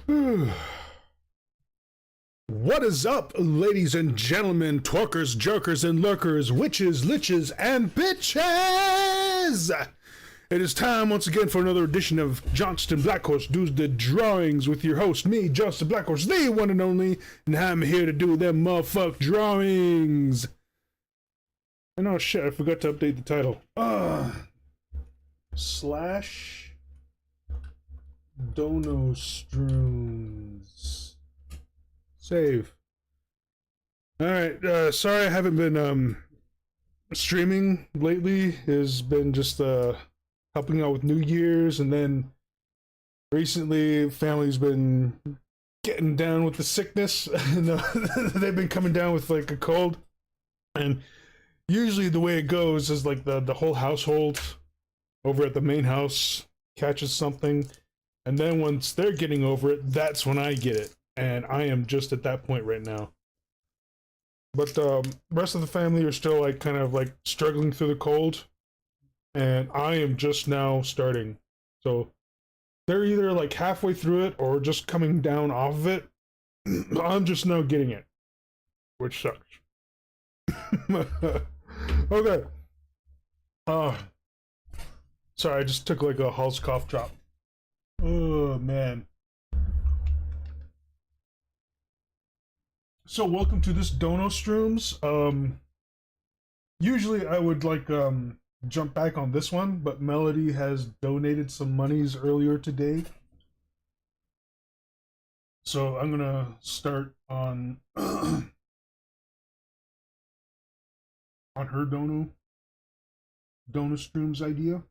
What is up, ladies and gentlemen, twerkers, jerkers, and lurkers, witches, liches, and bitches? It is time once again for another edition of Johnston Blackhorse does the drawings with your host, me, Johnston Blackhorse, the one and only, and I'm here to do them motherfuck drawings. And oh shit, I forgot to update the title. Slash dono stroomz. Save. Alright, sorry I haven't been streaming lately. It's been just helping out with New Year's, and then recently family's been getting down with the sickness. They've been coming down with like a cold, and usually the way it goes is like the whole household over at the main house catches something, and then once they're getting over it, that's when I get it. And I am just at that point right now. But the rest of the family are still like kind of like struggling through the cold, and I am just now starting. So they're either like halfway through it or just coming down off of it. I'm just now getting it, which sucks. Okay. Sorry, I just took like a Hall's cough drop. Oh man. So welcome to this dono stroomz. Usually I would like jump back on this one, but Melody has donated some monies earlier today. So I'm gonna start on on her dono stroomz idea.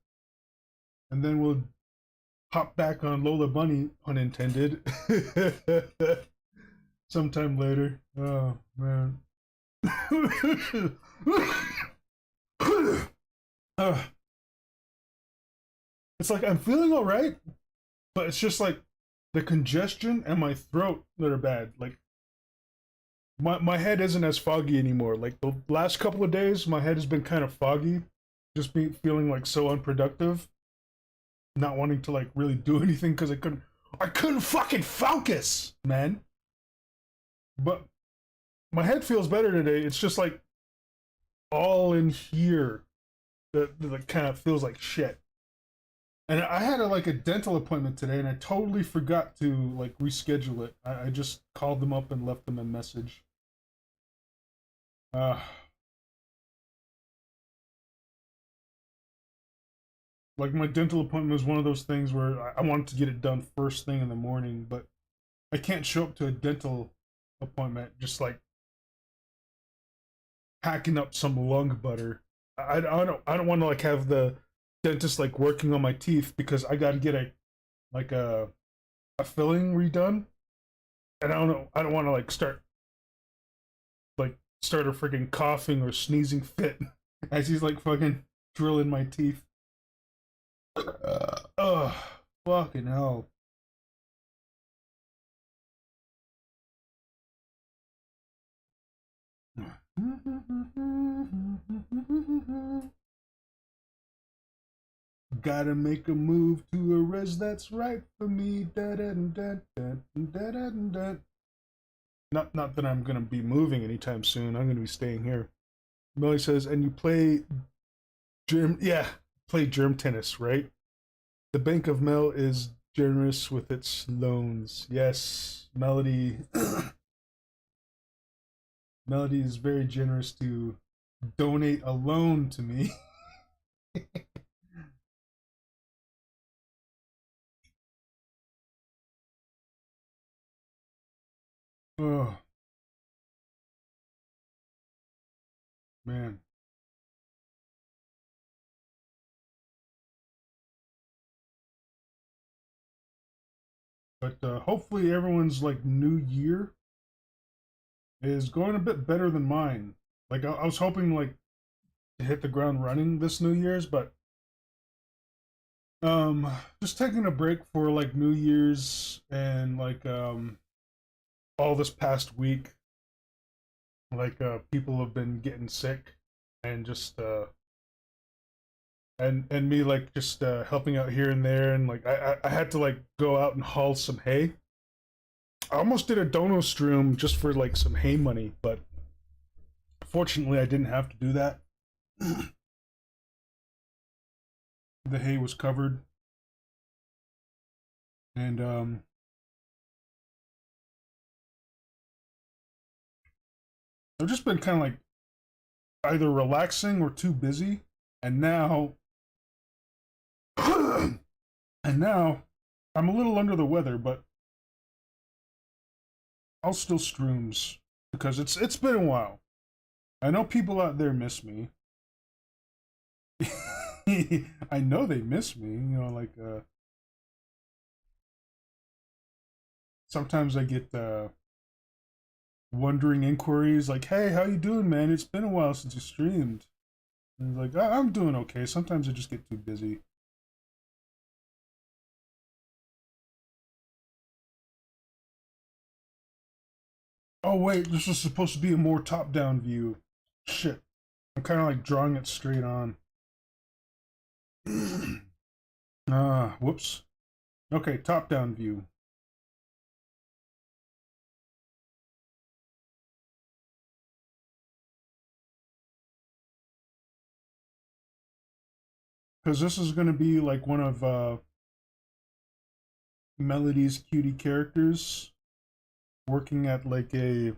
And then we'll hop back on Lola Bunny, unintended. Sometime later. Oh man. It's like I'm feeling all right, but it's just like the congestion and my throat that are bad. Like my head isn't as foggy anymore. Like the last couple of days, my head has been kind of foggy, just feeling like so unproductive, not wanting to like really do anything because I couldn't fucking focus, man. But my head feels better today. It's just like all in here that kind of feels like shit. And I had like a dental appointment today, and I totally forgot to like reschedule it. I just called them up and left them a message. Like my dental appointment was one of those things where I wanted to get it done first thing in the morning, but I can't show up to a dental appointment just like hacking up some lung butter. I don't want to like have the dentist like working on my teeth because I got to get a filling redone, and I don't want to like start a freaking coughing or sneezing fit as he's like fucking drilling my teeth. Fucking hell. Gotta make a move to a res that's right for me. Not that I'm gonna be moving anytime soon. I'm gonna be staying here. Melly says, and you play germ tennis, right? The Bank of Mel is generous with its loans. Yes, Melody. Melody is very generous to donate a loan to me. Oh man. But hopefully everyone's like new year is going a bit better than mine. Like I was hoping like to hit the ground running this New Year's, but just taking a break for like New Year's and like all this past week, like people have been getting sick, and just and me like just helping out here and there, and like I had to like go out and haul some hay I almost did a dono stream just for like some hay money, but fortunately I didn't have to do that. The hay was covered, and I've just been kind of like either relaxing or too busy, and now and now I'm a little under the weather, but I'll still stroomz because it's been a while. I know people out there miss me. I know they miss me. You know, like sometimes I get wondering inquiries like, "Hey, how you doing, man? It's been a while since you streamed." And like, I'm doing okay. Sometimes I just get too busy. Oh wait, this was supposed to be a more top-down view. Shit, I'm kind of like drawing it straight on. Whoops. Okay, top-down view. Because this is going to be like one of Melody's cutie characters working at like a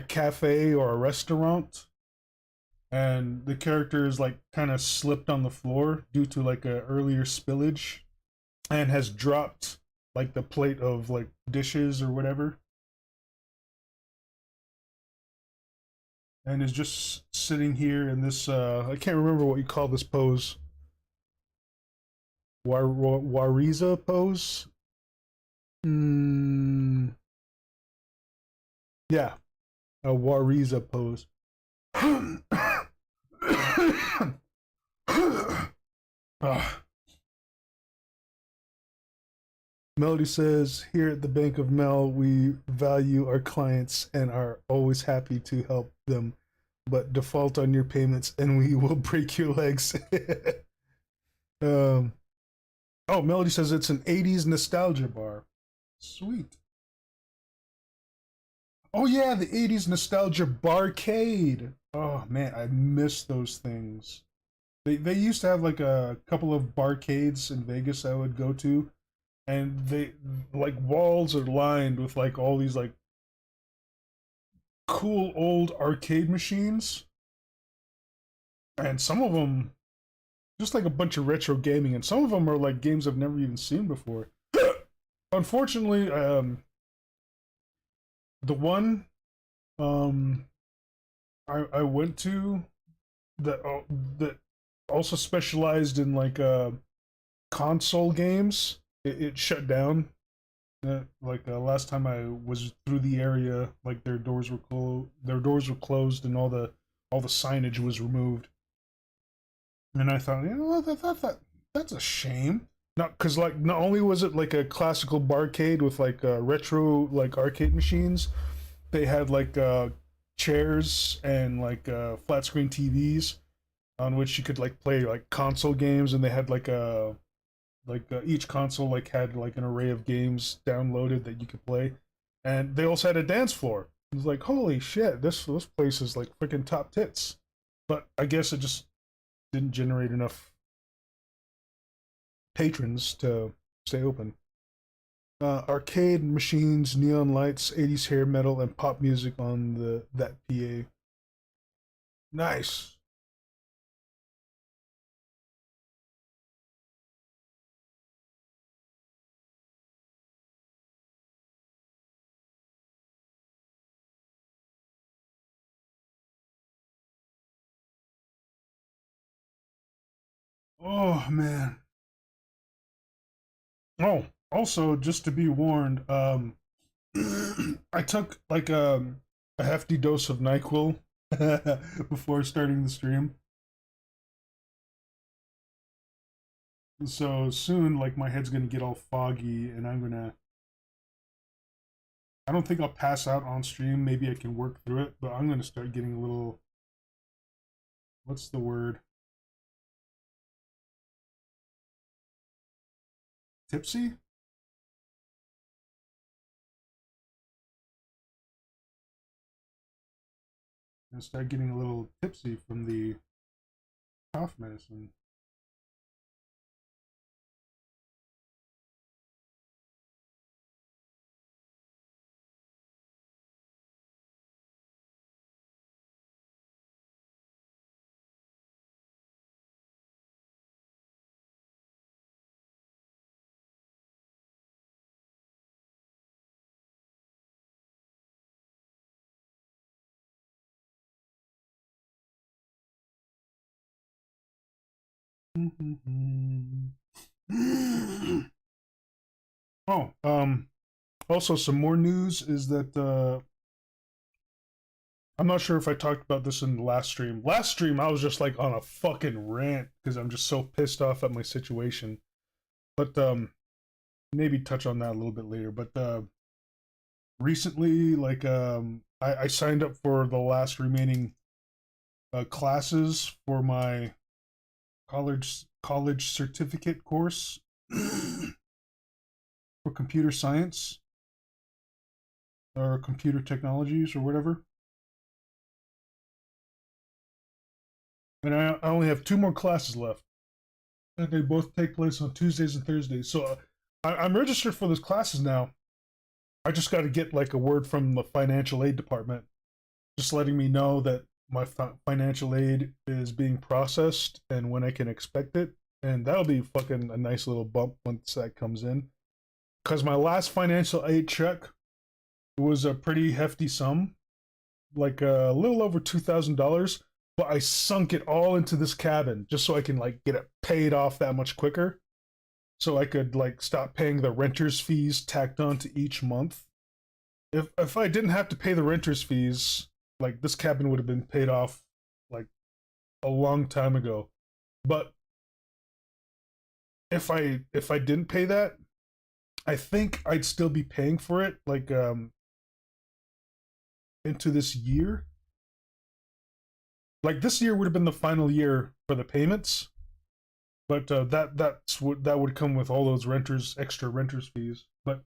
cafe or a restaurant, and the character is like kind of slipped on the floor due to like a earlier spillage, and has dropped like the plate of like dishes or whatever, and is just sitting here in this I can't remember what you call this pose. Wariza pose. Mm, yeah, a Wariza pose. Melody says, "Here at the Bank of Mel, we value our clients and are always happy to help them, but default on your payments and we will break your legs." um, oh, Melody says it's an 80s nostalgia bar. Sweet. Oh, yeah, the 80s nostalgia barcade. Oh, man, I miss those things. They used to have like a couple of barcades in Vegas I would go to, and they like walls are lined with like all these like cool old arcade machines, and some of them just like a bunch of retro gaming, and some of them are like games I've never even seen before. Unfortunately, the one um I went to that that also specialized in like console games, it shut down. Like last time I was through the area, like their doors were closed. Their doors were closed, and all the signage was removed. And I thought, you know, that's a shame. Not because like not only was it like a classical barcade with like retro like arcade machines, they had like chairs and like flat screen TVs on which you could like play like console games, and they had like each console like had like an array of games downloaded that you could play, and they also had a dance floor. It was like, holy shit, this place is like freaking top tits. But I guess it just didn't generate enough patrons to stay open. Arcade machines, neon lights, 80s hair metal, and pop music on the that PA. Nice. Oh man. Oh, also just to be warned, I took like a hefty dose of NyQuil before starting the stream. So soon, like my head's gonna get all foggy, and I don't think I'll pass out on stream. Maybe I can work through it, but I'm gonna start getting a little. What's the word? Tipsy? I start getting a little tipsy from the cough medicine. Oh, also some more news is that I'm not sure if I talked about this in the last stream. Last stream, I was just like on a fucking rant because I'm just so pissed off at my situation. But maybe touch on that a little bit later. But recently, like I signed up for the last remaining classes for my college certificate course for computer science or computer technologies or whatever. And I only have two more classes left, and they both take place on Tuesdays and Thursdays. So I'm registered for those classes now. I just got to get like a word from the financial aid department, just letting me know that my financial aid is being processed and when I can expect it. And that'll be fucking a nice little bump once that comes in. Because my last financial aid check was a pretty hefty sum, like a little over $2,000. But I sunk it all into this cabin just so I can like get it paid off that much quicker. So I could like stop paying the renter's fees tacked on to each month. If I didn't have to pay the renter's fees, like this cabin would have been paid off like a long time ago. But if I didn't pay that, I think I'd still be paying for it like into this year. Like this year would have been the final year for the payments, but that would come with all those extra renters fees. But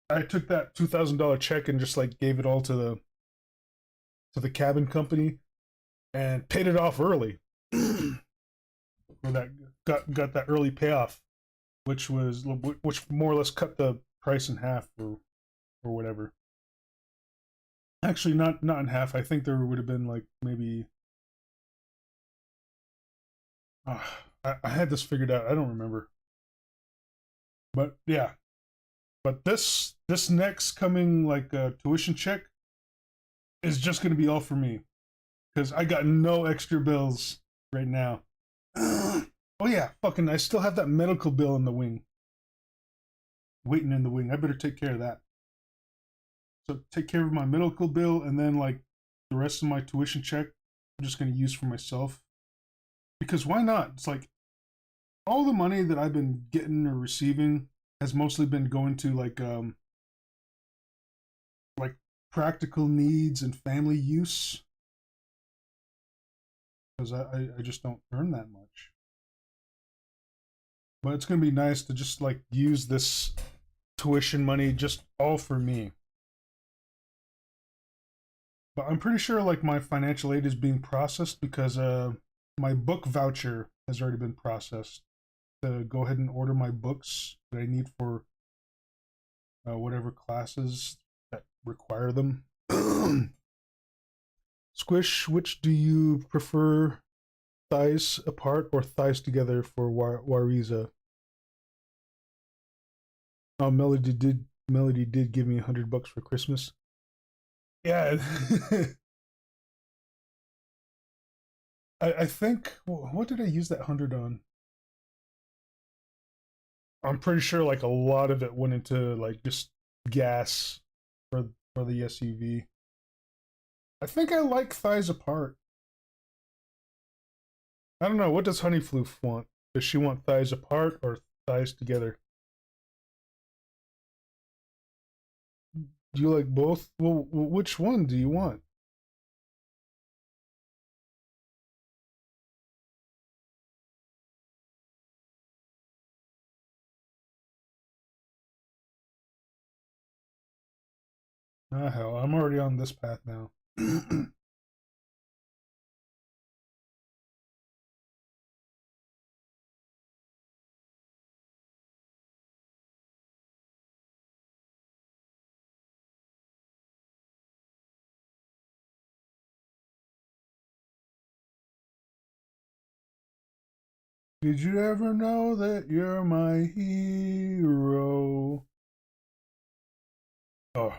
I took that $2,000 check and just like gave it all to the cabin company and paid it off early. For that got that early payoff, which more or less cut the price in half or whatever. Actually, not in half. I think there would have been like maybe. Uh, I had this figured out. I don't remember, but yeah. But this next coming like tuition check is just gonna be all for me because I got no extra bills right now. Oh yeah, fucking! I still have that medical bill in the wing, waiting in the wing. I better take care of that. So take care of my medical bill, and then like the rest of my tuition check, I'm just gonna use for myself. Because why not? It's like all the money that I've been getting or receiving has mostly been going to like practical needs and family use because I just don't earn that much. But it's gonna be nice to just like use this tuition money just all for me. But I'm pretty sure like my financial aid is being processed because my book voucher has already been processed to go ahead and order my books that I need for whatever classes that require them. Squish, which do you prefer, thighs apart or thighs together for Wariza? Oh, Melody did give me $100 for Christmas. Yeah, I think what did I use that 100 on? I'm pretty sure like a lot of it went into like just gas for the SUV. I think I like thighs apart. I don't know. What does Honey Floof want? Does she want thighs apart or thighs together? Do you like both? Well, which one do you want? Ah, hell, I'm already on this path now. Did you ever know that you're my hero? Oh.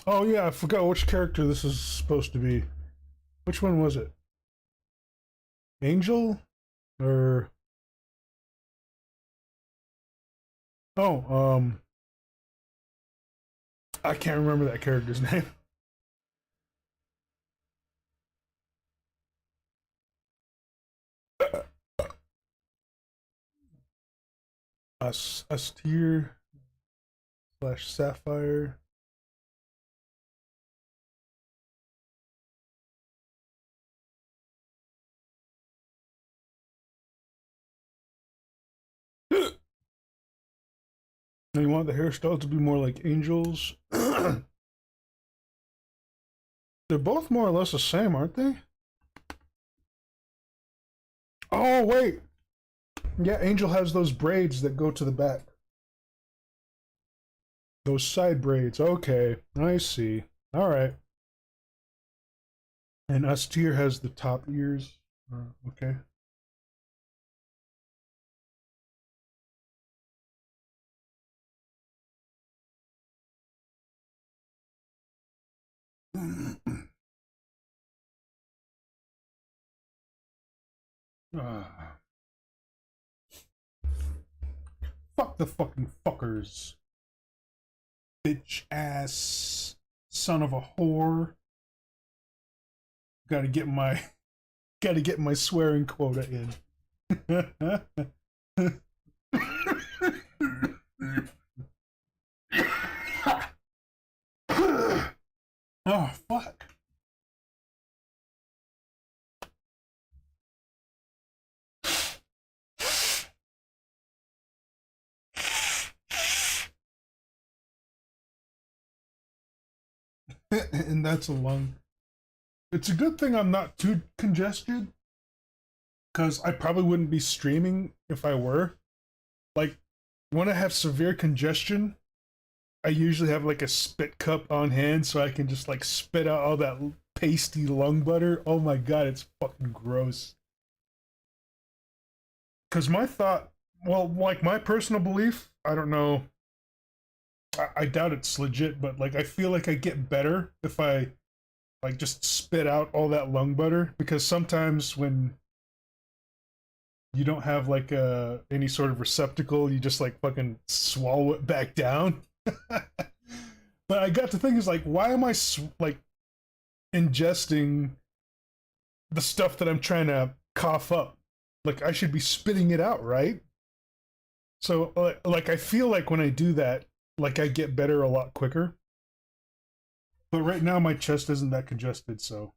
Oh yeah, I forgot which character this is supposed to be. Which one was it? Angel? Or oh, I can't remember that character's name. Us tier slash sapphire. And you want the hairstyle to be more like Angel's. They're both more or less the same, aren't they? Oh wait, yeah, Angel has those braids that go to the back. Those side braids. Okay, I see. All right. And us tier has the top ears. Okay. Ah, fuck the fucking fuckers. Bitch ass son of a whore. Gotta get my gotta get my swearing quota in. Oh fuck. And that's a lung. It's a good thing I'm not too congested, because I probably wouldn't be streaming if I were. Like, when I have severe congestion, I usually have like a spit cup on hand so I can just like spit out all that pasty lung butter. Oh my god, it's fucking gross. Because my thought, well, like my personal belief, I don't know, I doubt it's legit, but like I feel like I get better if I like just spit out all that lung butter, because sometimes when you don't have like any sort of receptacle, you just like fucking swallow it back down. But I got to think, is like, why am I like ingesting the stuff that I'm trying to cough up? Like I should be spitting it out, right? So like I feel like when I do that, like I get better a lot quicker. But right now my chest isn't that congested, so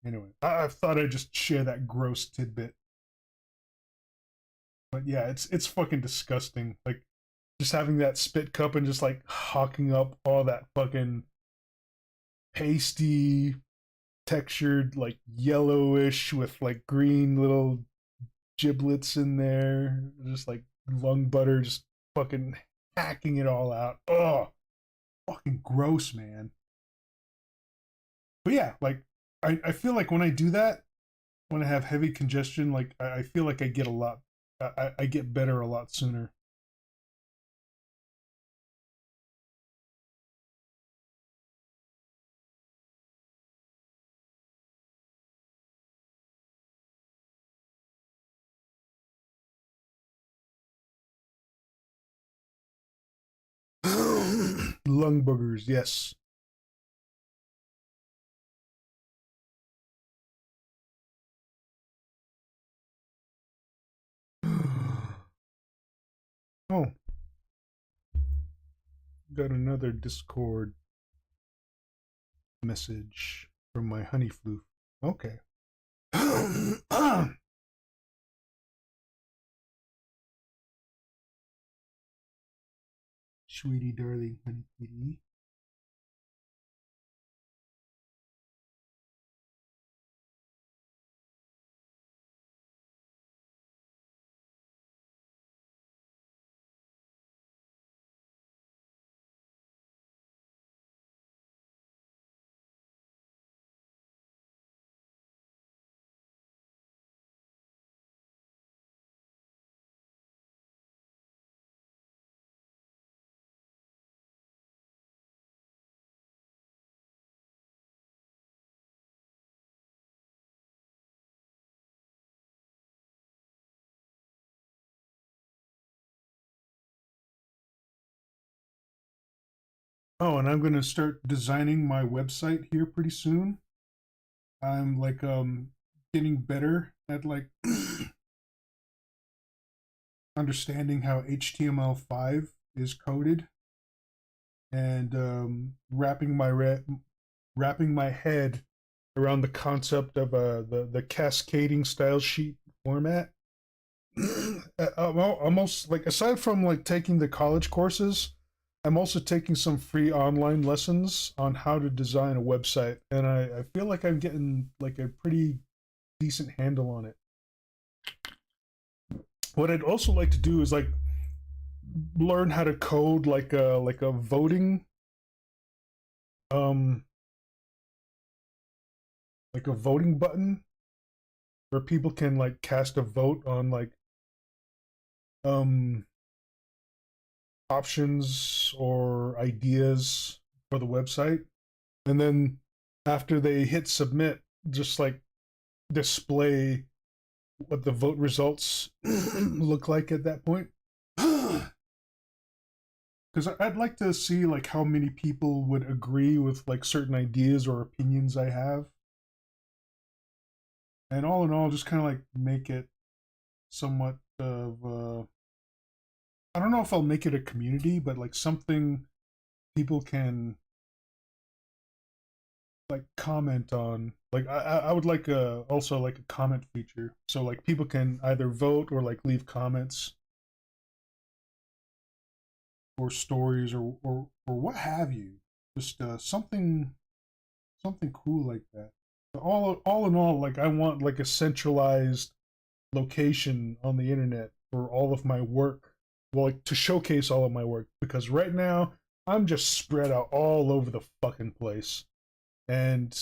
anyway, I thought I'd just share that gross tidbit. But yeah, it's fucking disgusting. Like just having that spit cup and just like hawking up all that fucking pasty textured, like yellowish with like green little giblets in there, just like lung butter, just fucking hacking it all out. Oh, fucking gross, man. But yeah, like I feel like when I do that, when I have heavy congestion, like I feel like I get a lot, I get better a lot sooner. Lung boogers, yes. Oh, got another Discord message from my honey floof. Okay. Sweetie, darling, honey kitty. Oh, and I'm gonna start designing my website here pretty soon. I'm like getting better at like understanding how HTML5 is coded and wrapping my head around the concept of the cascading style sheet format. Almost like aside from like taking the college courses, I'm also taking some free online lessons on how to design a website, and I feel like I'm getting like a pretty decent handle on it. What I'd also like to do is like learn how to code like a voting um like a voting button where people can like cast a vote on like um options or ideas for the website, and then after they hit submit, just like display what the vote results look like at that point. Because I'd like to see like how many people would agree with like certain ideas or opinions I have, and all in all, just kind of like make it somewhat of I don't know if I'll make it a community, but like something people can like comment on. Like I would like a also like a comment feature, so like people can either vote or like leave comments or stories or what have you. Just something cool like that. All in all, like I want like a centralized location on the internet for all of my work. Well, like to showcase all of my work, because right now I'm just spread out all over the fucking place. And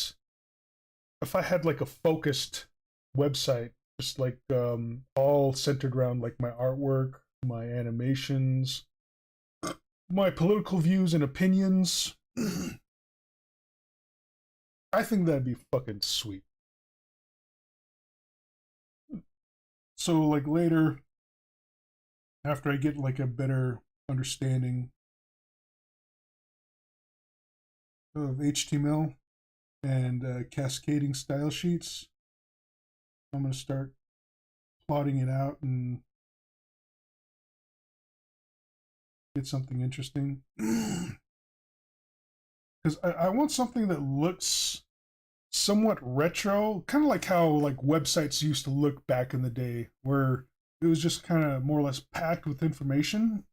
if I had like a focused website, just like all centered around like my artwork, my animations, my political views and opinions, I think that'd be fucking sweet. So like later, after I get like a better understanding of HTML and cascading style sheets, I'm gonna start plotting it out and get something interesting. Because I want something that looks somewhat retro, kind of like how like websites used to look back in the day, where it was just kind of more or less packed with information.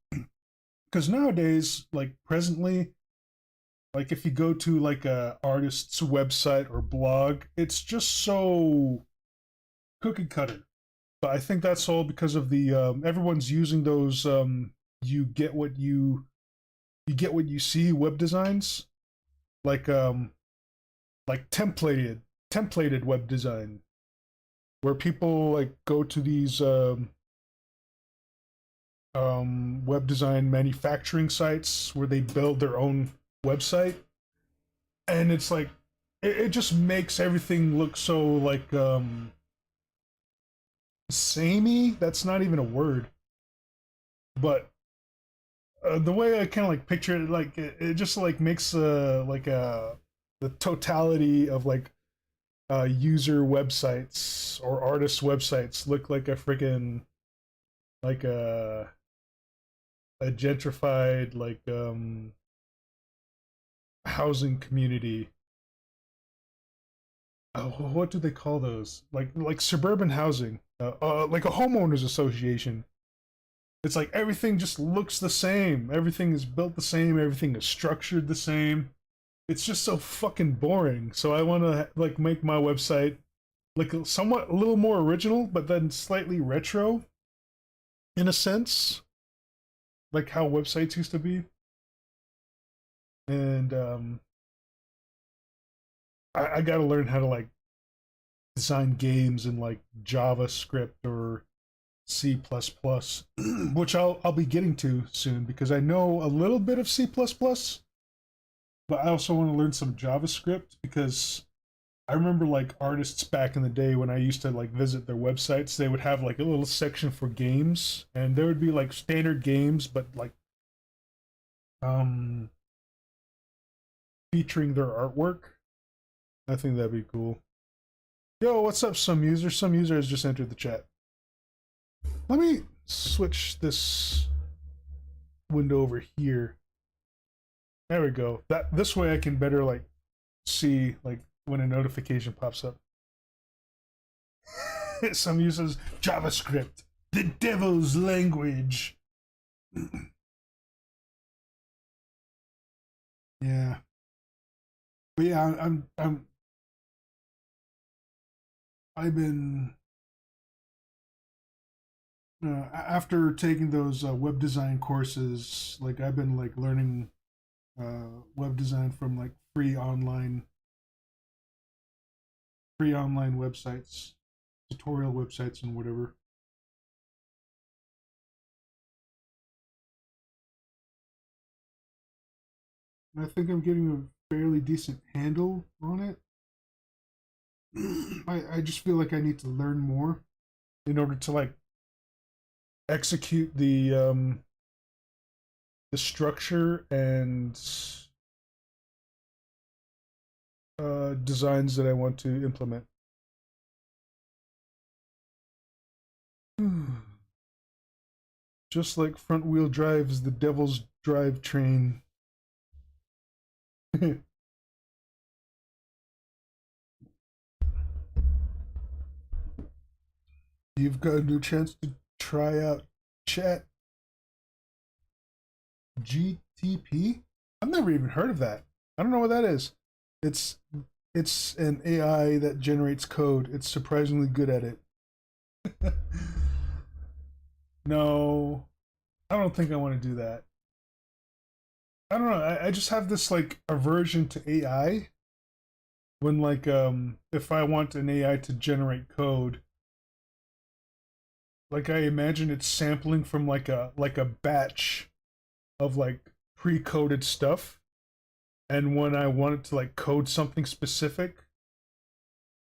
Because nowadays, like presently, like if you go to like a artist's website or blog, it's just so cookie cutter. But I think that's all because of the everyone's using those you get what you get what you see web designs, like like templated web design, where people like go to these web design manufacturing sites where they build their own website, and it's like it just makes everything look so like samey. That's not even a word, but the way I kind of like picture it, like it just like makes like the totality of like user websites or artist websites look like a freaking like a gentrified like housing community. Oh, what do they call those? Like suburban housing, like a homeowners association. It's like everything just looks the same. Everything is built the same. Everything is structured the same. It's just so fucking boring. So I want to like make my website like somewhat a little more original, but then slightly retro in a sense, like how websites used to be. And I got to learn how to like design games in like JavaScript or C++, plus plus, which I'll be getting to soon because I know a little bit of C++, plus plus, but I also want to learn some JavaScript because I remember like artists back in the day when I used to like visit their websites, they would have like a little section for games, and there would be like standard games, but like um featuring their artwork. I think that'd be cool. Yo, what's up, some user? Some user has just entered the chat. Let me switch this window over here. There we go. This way I can better like see like when a notification pops up. Some uses JavaScript, the devil's language. Yeah. But yeah, I've been after taking those web design courses, like I've been like learning web design from like free online websites, tutorial websites and whatever. And I think I'm getting a fairly decent handle on it. I just feel like I need to learn more in order to like execute the structure and designs that I want to implement. Just like front wheel drive is the devil's drive train. You've got a new chance to try out Chat GTP. I've never even heard of that. I don't know what that is. It's it's an AI that generates code. It's surprisingly good at it. No, I don't think I want to do that. I don't know. I just have this like aversion to AI. When like if I want an AI to generate code, like I imagine it's sampling from like a batch of like pre-coded stuff, and when I want it to like code something specific,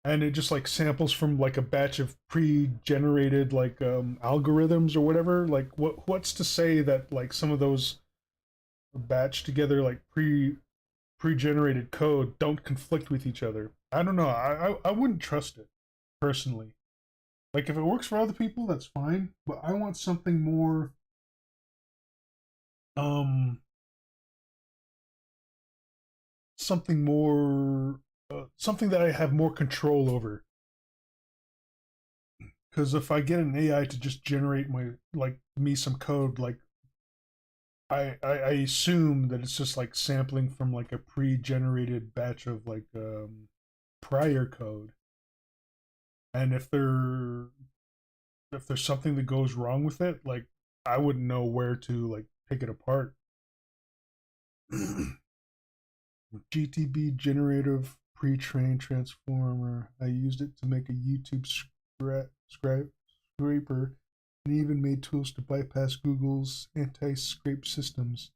and it just like samples from like a batch of pre-generated like algorithms or whatever. Like what's to say that like some of those batch together like pre-generated code don't conflict with each other? I don't know. I wouldn't trust it personally. Like if it works for other people, that's fine. But I want um something more something that I have more control over. Because if I get an AI to just generate my like me some code, like I assume that it's just like sampling from like a pre-generated batch of like prior code, and if there's something that goes wrong with it, like I wouldn't know where to like pick it apart. GTB generative pre-trained transformer. I used it to make a YouTube scraper and even made tools to bypass Google's anti-scrape systems.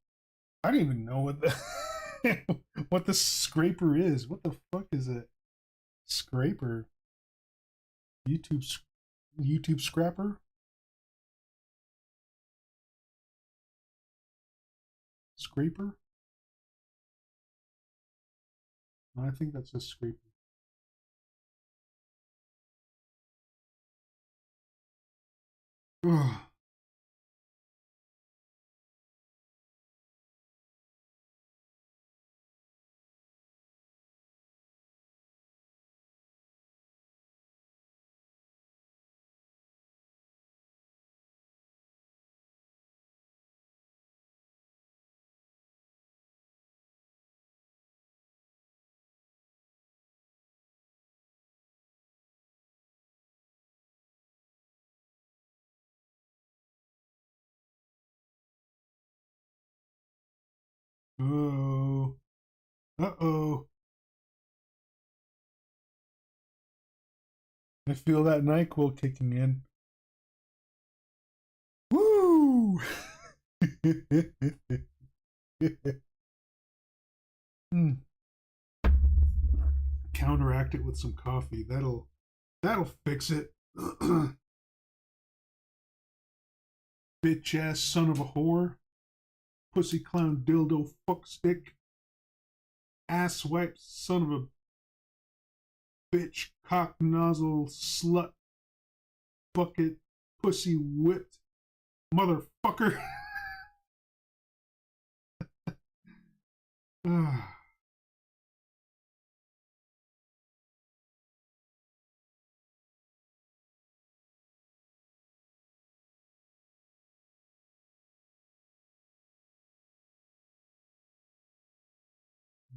I don't even know what the what the scraper is. What the fuck is it? Scraper. YouTube YouTube scrapper? Scraper? I think that's a scraper. Ugh. Oh. Uh-oh. I feel that NyQuil kicking in. Woo! Hmm. Counteract it with some coffee. That'll fix it. Bitch ass son of a whore. Pussy clown dildo fuck stick. ass wipe, son of a bitch, cock nozzle, slut, bucket, pussy whipped, motherfucker.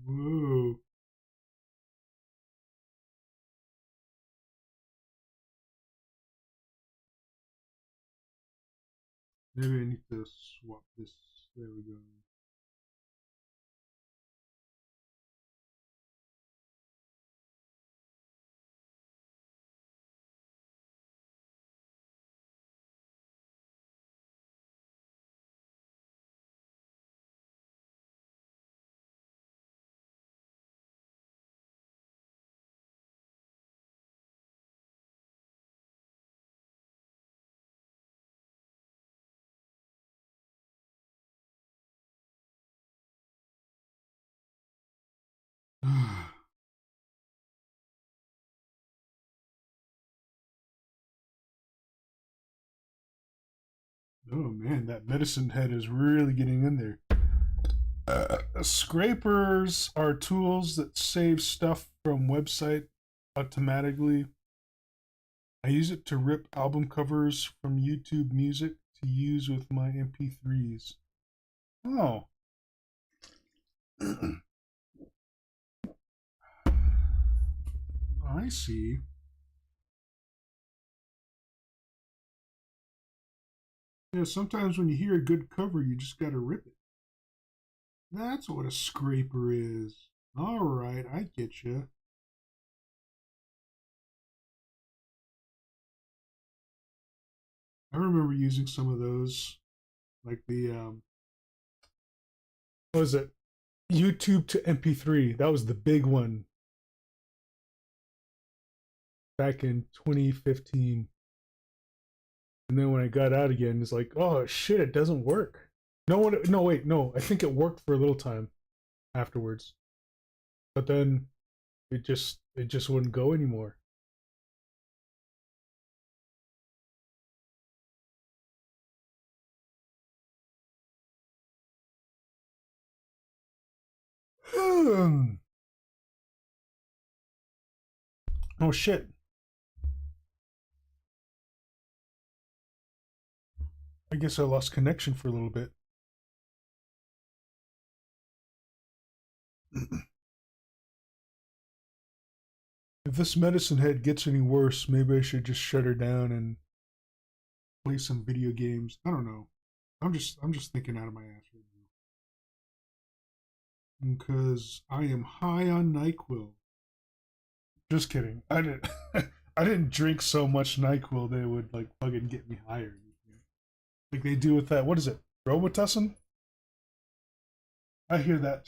Whoa. Maybe I need to swap this. There we go. Oh man, that medicine head is really getting in there. Scrapers are tools that save stuff from website automatically. I use it to rip album covers from YouTube Music to use with my MP3s. Oh. I see. Yeah, sometimes when you hear a good cover, you just gotta rip it. That's what a scraper is. Alright, I get you. I remember using some of those. Like the, what was it? YouTube to MP3. That was the big one back in 2015. And then when I got out again, it's like, oh shit, it doesn't work. No one, no wait, no. I think it worked for a little time afterwards, but then it just wouldn't go anymore. Oh shit! I guess I lost connection for a little bit. If this medicine head gets any worse, maybe I should just shut her down and play some video games. I don't know. I'm just thinking out of my ass right now because I am high on NyQuil. Just kidding. I didn't. I didn't drink so much NyQuil they would like fucking get me higher. Like they do with that. What is it? Robitussin? I hear that.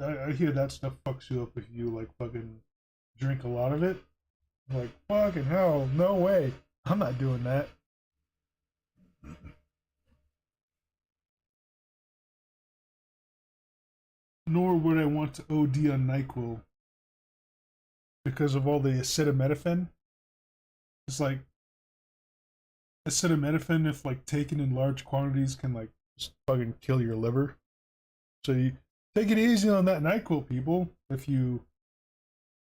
I hear that stuff fucks you up if you like fucking drink a lot of it. I'm like fucking hell, no way. I'm not doing that. Nor would I want to OD on Nyquil because of all the acetaminophen. It's like acetaminophen, if like taken in large quantities, can like just fucking kill your liver. So you take it easy on that Nyquil, people. If you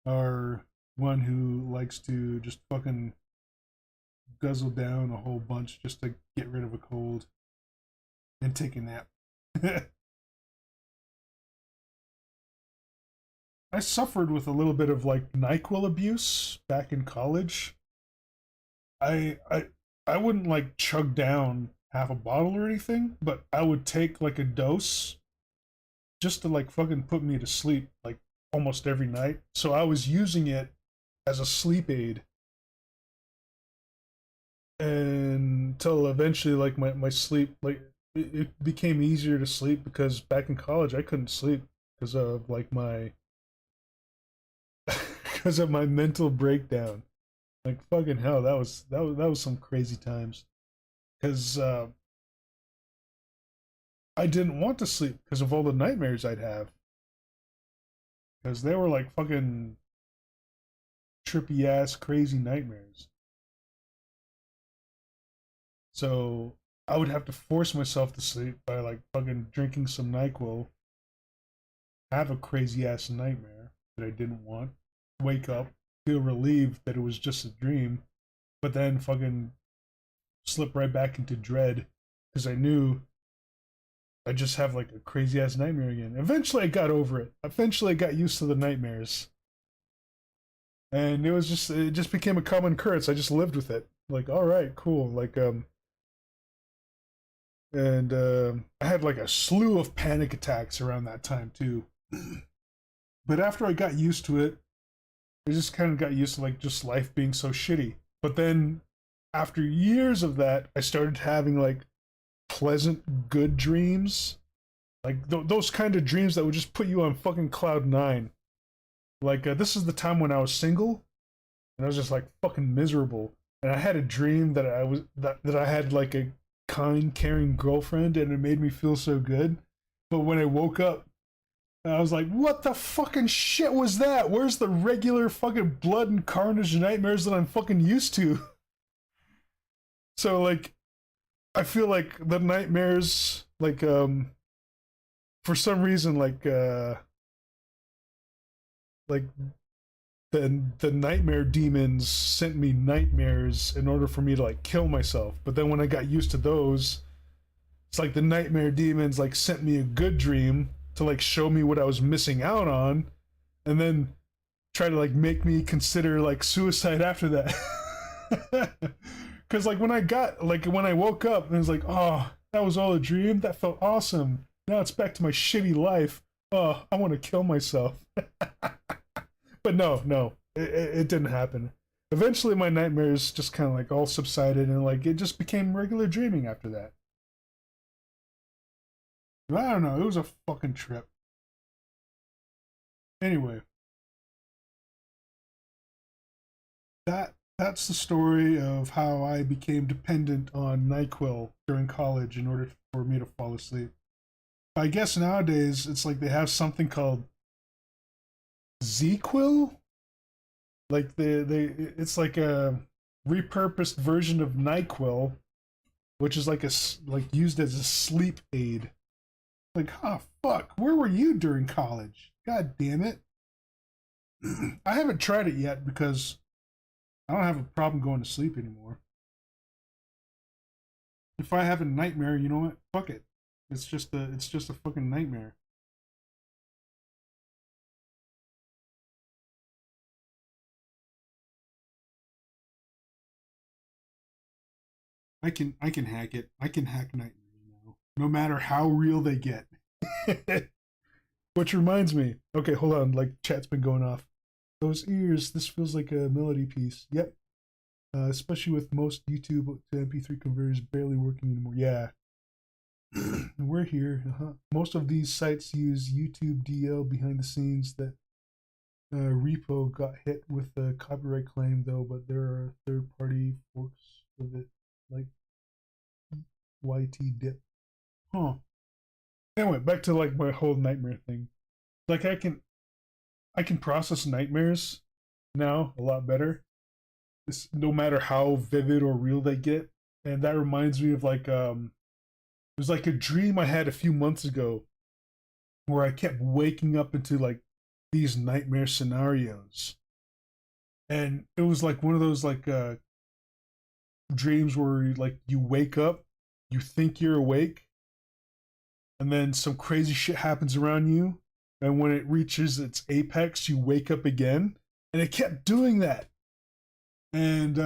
are one who likes to just fucking guzzle down a whole bunch just to get rid of a cold and take a nap. I suffered with a little bit of like NyQuil abuse back in college. I I I wouldn't like chug down half a bottle or anything, but I would take like a dose just to like fucking put me to sleep like almost every night. So I was using it as a sleep aid until eventually like my sleep like it became easier to sleep because back in college I couldn't sleep because of like my because of my mental breakdown. Like fucking hell, that was some crazy times. Because I didn't want to sleep because of all the nightmares I'd have. because they were like fucking trippy ass crazy nightmares. So I would have to force myself to sleep by like fucking drinking some NyQuil, have a crazy ass nightmare that I didn't want, wake up, feel relieved that it was just a dream, but then fucking slip right back into dread because I knew I just have like a crazy ass nightmare again. Eventually I got over it. Eventually I got used to the nightmares. And it just became a common occurrence. I just lived with it. Like, all right, cool. Like and I had like a slew of panic attacks around that time too. But after I got used to it, I just kind of got used to like just life being so shitty. But then after years of that, I started having like pleasant, good dreams. Like those kind of dreams that would just put you on fucking cloud nine. Like this is the time when I was single, and I was just like fucking miserable. And I had a dream that I had like a kind, caring girlfriend, and it made me feel so good. But when I woke up, I was like, what the fucking shit was that? Where's the regular fucking blood and carnage nightmares that I'm fucking used to? So like I feel like the nightmares like for some reason like the nightmare demons sent me nightmares in order for me to like kill myself. But then when I got used to those, it's like the nightmare demons like sent me a good dream to like show me what I was missing out on, and then try to like make me consider like suicide after that. Because like when I woke up and it was like, oh, that was all a dream. That felt awesome. Now it's back to my shitty life. Oh, I want to kill myself. But no, it didn't happen. Eventually, my nightmares just kind of like all subsided, and like it just became regular dreaming after that. I don't know. It was a fucking trip. Anyway, that's the story of how I became dependent on NyQuil during college in order for me to fall asleep. I guess nowadays it's like they have something called ZQuil. Like it's like a repurposed version of NyQuil, which is like like used as a sleep aid. Like, oh fuck, where were you during college? God damn it. I haven't tried it yet because I don't have a problem going to sleep anymore. If I have a nightmare, you know what? Fuck it. It's just a fucking nightmare. I can hack it. I can hack nightmares now. No matter how real they get. Which reminds me. Okay, hold on. Like chat's been going off. Those ears, this feels like a melody piece. Yep. Especially with most YouTube to MP3 converters barely working anymore. Yeah. We're here. Most of these sites use YouTube DL behind the scenes. That repo got hit with a copyright claim though, but there are third-party forks of it, like YT dip. Huh. Anyway, back to like my whole nightmare thing. Like I can process nightmares now a lot better. It's, no matter how vivid or real they get. And that reminds me of like it was like a dream I had a few months ago where I kept waking up into like these nightmare scenarios. And it was like one of those like dreams where like you wake up, you think you're awake, and then some crazy shit happens around you, and when it reaches its apex, you wake up again. And it kept doing that. And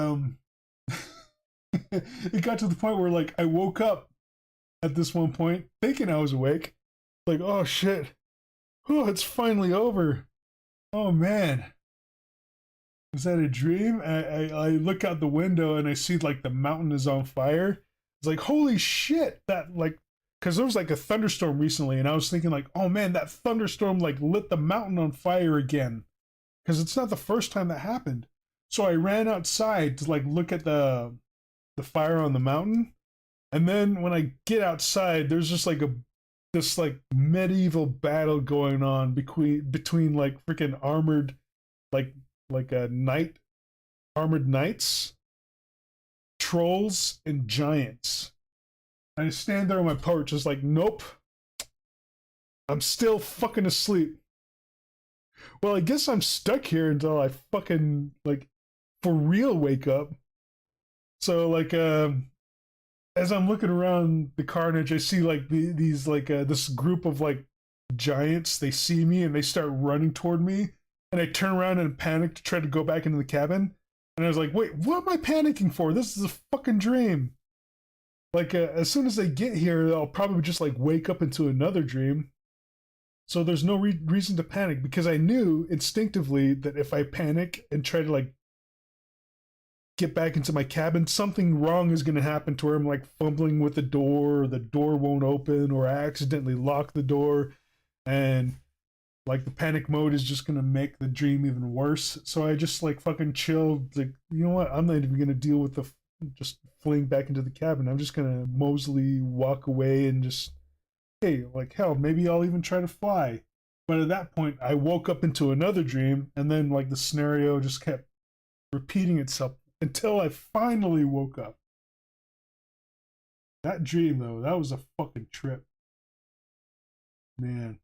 it got to the point where like I woke up at this one point thinking I was awake. Like, oh shit. Oh, it's finally over. Oh man. Was that a dream? I look out the window and I see like the mountain is on fire. It's like, holy shit. That like, because there was like a thunderstorm recently, and I was thinking like, oh man, that thunderstorm like lit the mountain on fire again. Because it's not the first time that happened. So I ran outside to like look at the fire on the mountain. And then when I get outside, there's just like a this like medieval battle going on between like freaking armored like like a knight armored knights, trolls, and giants. I stand there on my porch, just like, nope, I'm still fucking asleep. Well, I guess I'm stuck here until I fucking like for real wake up. So like as I'm looking around the carnage, I see like these like this group of like giants. They see me and they start running toward me, and I turn around in a panic to try to go back into the cabin. And I was like, wait, what am I panicking for? This is a fucking dream. Like as soon as they get here, I'll probably just like wake up into another dream. So there's no reason to panic because I knew instinctively that if I panic and try to like get back into my cabin, something wrong is going to happen to where I'm like fumbling with the door, or the door won't open, or I accidentally lock the door, and like the panic mode is just going to make the dream even worse. So I just like fucking chilled. Like, you know what? I'm not even going to deal with the just fleeing back into the cabin. I'm just going to moseyly walk away and just, hey, like hell, maybe I'll even try to fly. But at that point, I woke up into another dream, and then like the scenario just kept repeating itself until I finally woke up. That dream, though, that was a fucking trip. Man.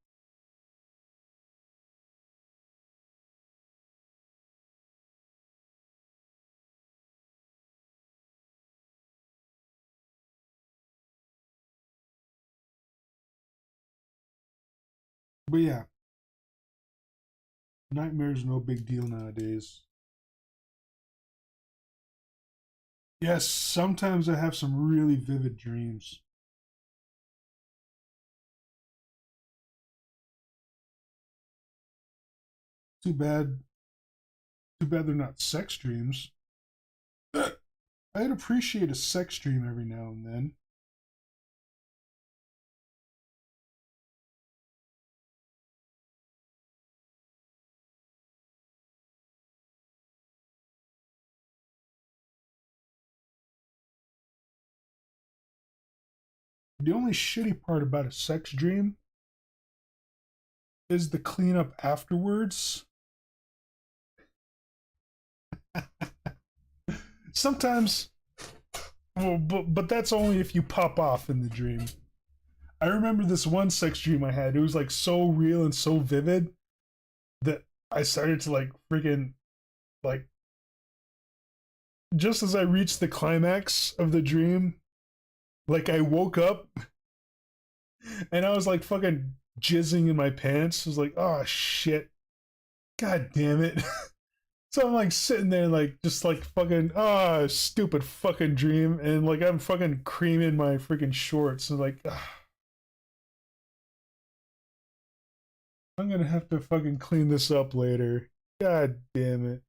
But yeah, nightmares no big deal nowadays. Yes, sometimes I have some really vivid dreams. Too bad, too bad they're not sex dreams. I'd appreciate a sex dream every now and then. The only shitty part about a sex dream is the cleanup afterwards. Sometimes, well, but that's only if you pop off in the dream. I remember this one sex dream I had. It was like so real and so vivid that I started to like freaking like just as I reached the climax of the dream, like I woke up and I was like fucking jizzing in my pants. I was like, oh shit, god damn it. So I'm like sitting there like just like fucking stupid fucking dream, and like I'm fucking creaming my freaking shorts and like I'm gonna have to fucking clean this up later. God damn it.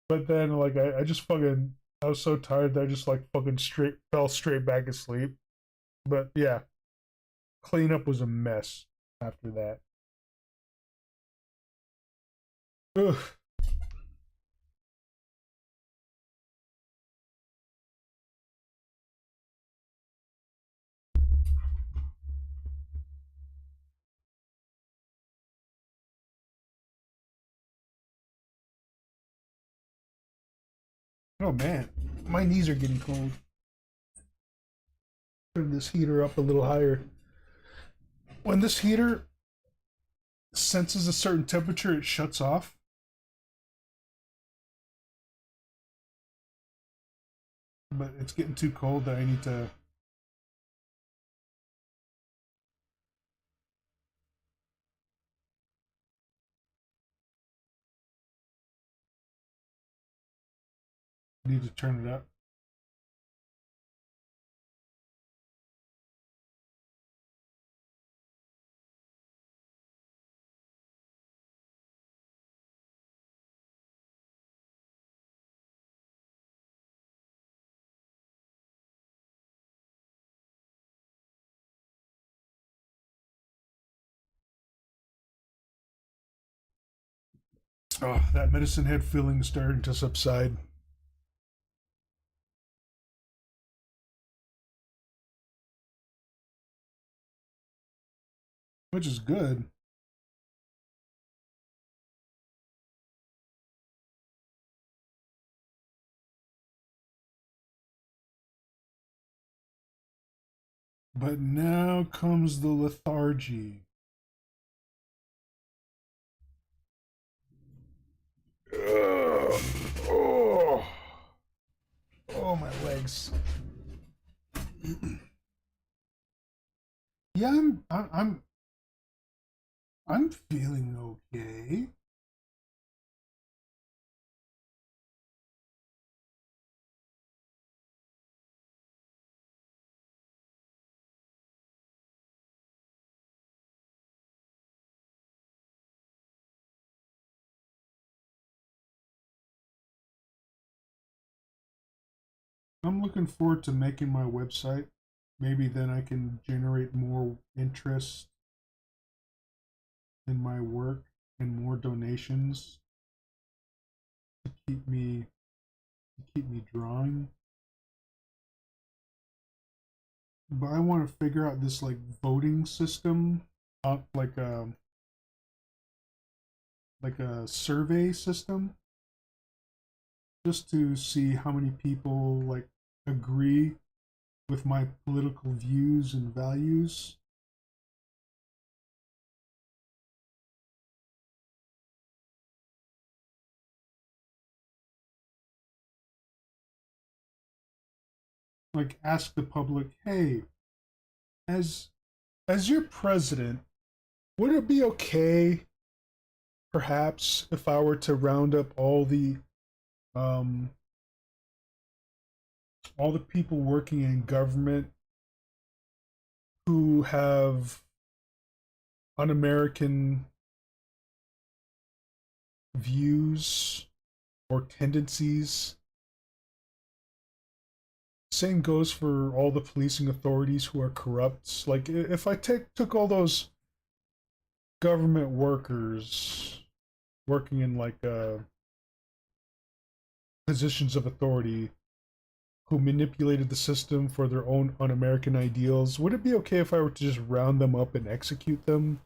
But then like I just fucking I was so tired that I just like fucking straight fell straight back asleep. But yeah, cleanup was a mess after that. Ugh. Oh man, my knees are getting cold. Turn this heater up a little higher. When this heater senses a certain temperature, it shuts off. But it's getting too cold that I need to turn it up. Oh, that medicine head feeling is starting to subside. which is good. But now comes the lethargy. Ugh. Oh, oh, my legs. Yeah, I'm feeling okay. I'm looking forward to making my website. Maybe then I can generate more interest in my work and more donations to keep me drawing. But I want to figure out this like voting system, like a survey system, just to see how many people like agree with my political views and values. Like ask the public, hey, as as your president, would it be okay perhaps if I were to round up um all the people working in government who have un-American views or tendencies. Same goes for all the policing authorities who are corrupt. Like if I took all those government workers working in like positions of authority who manipulated the system for their own un-American ideals, would it be okay if I were to just round them up and execute them?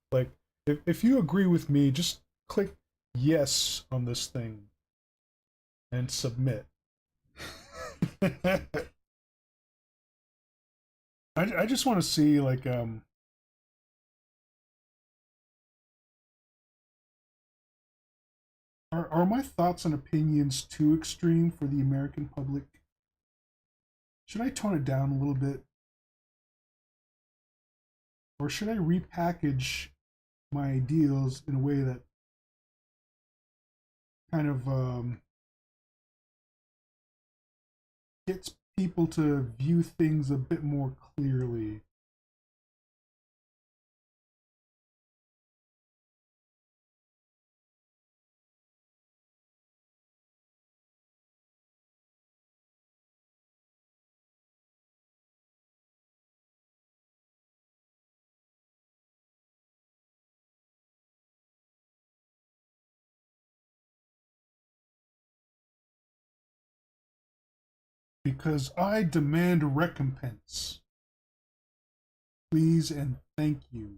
Like, if you agree with me, just click yes on this thing and submit. I just want to see like are my thoughts and opinions too extreme for the American public? Should I tone it down a little bit? Or should I repackage my ideals in a way that kind of gets people to view things a bit more clearly? Because I demand recompense. Please and thank you.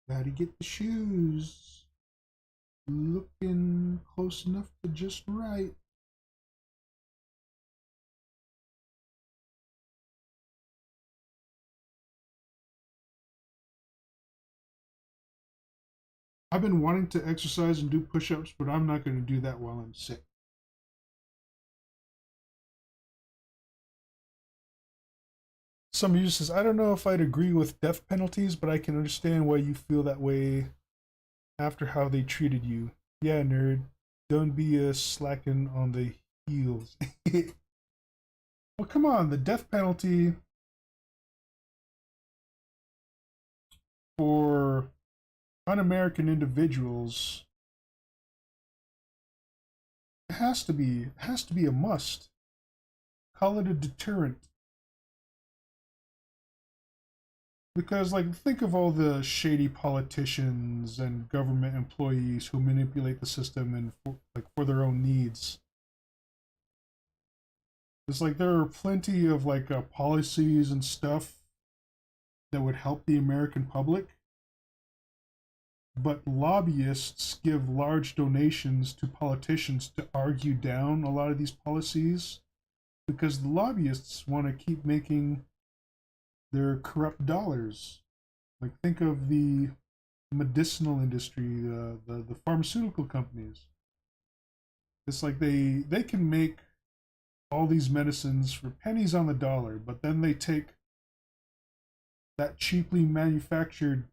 Gotta get the shoes. Looking close enough to just right. I've been wanting to exercise and do push ups, but I'm not going to do that while I'm sick. Some of you says, I don't know if I'd agree with death penalties, but I can understand why you feel that way after how they treated you. Yeah, nerd. Don't be slacking on the heels. Well, come on. The death penalty for un-American individuals has to be a must. Call it a deterrent. Because, like, think of all the shady politicians and government employees who manipulate the system and for their own needs. It's like there are plenty of like policies and stuff that would help the American public, but lobbyists give large donations to politicians to argue down a lot of these policies because the lobbyists want to keep making their corrupt dollars. Like think of the medicinal industry, the pharmaceutical companies. It's like they can make all these medicines for pennies on the dollar, but then they take that cheaply manufactured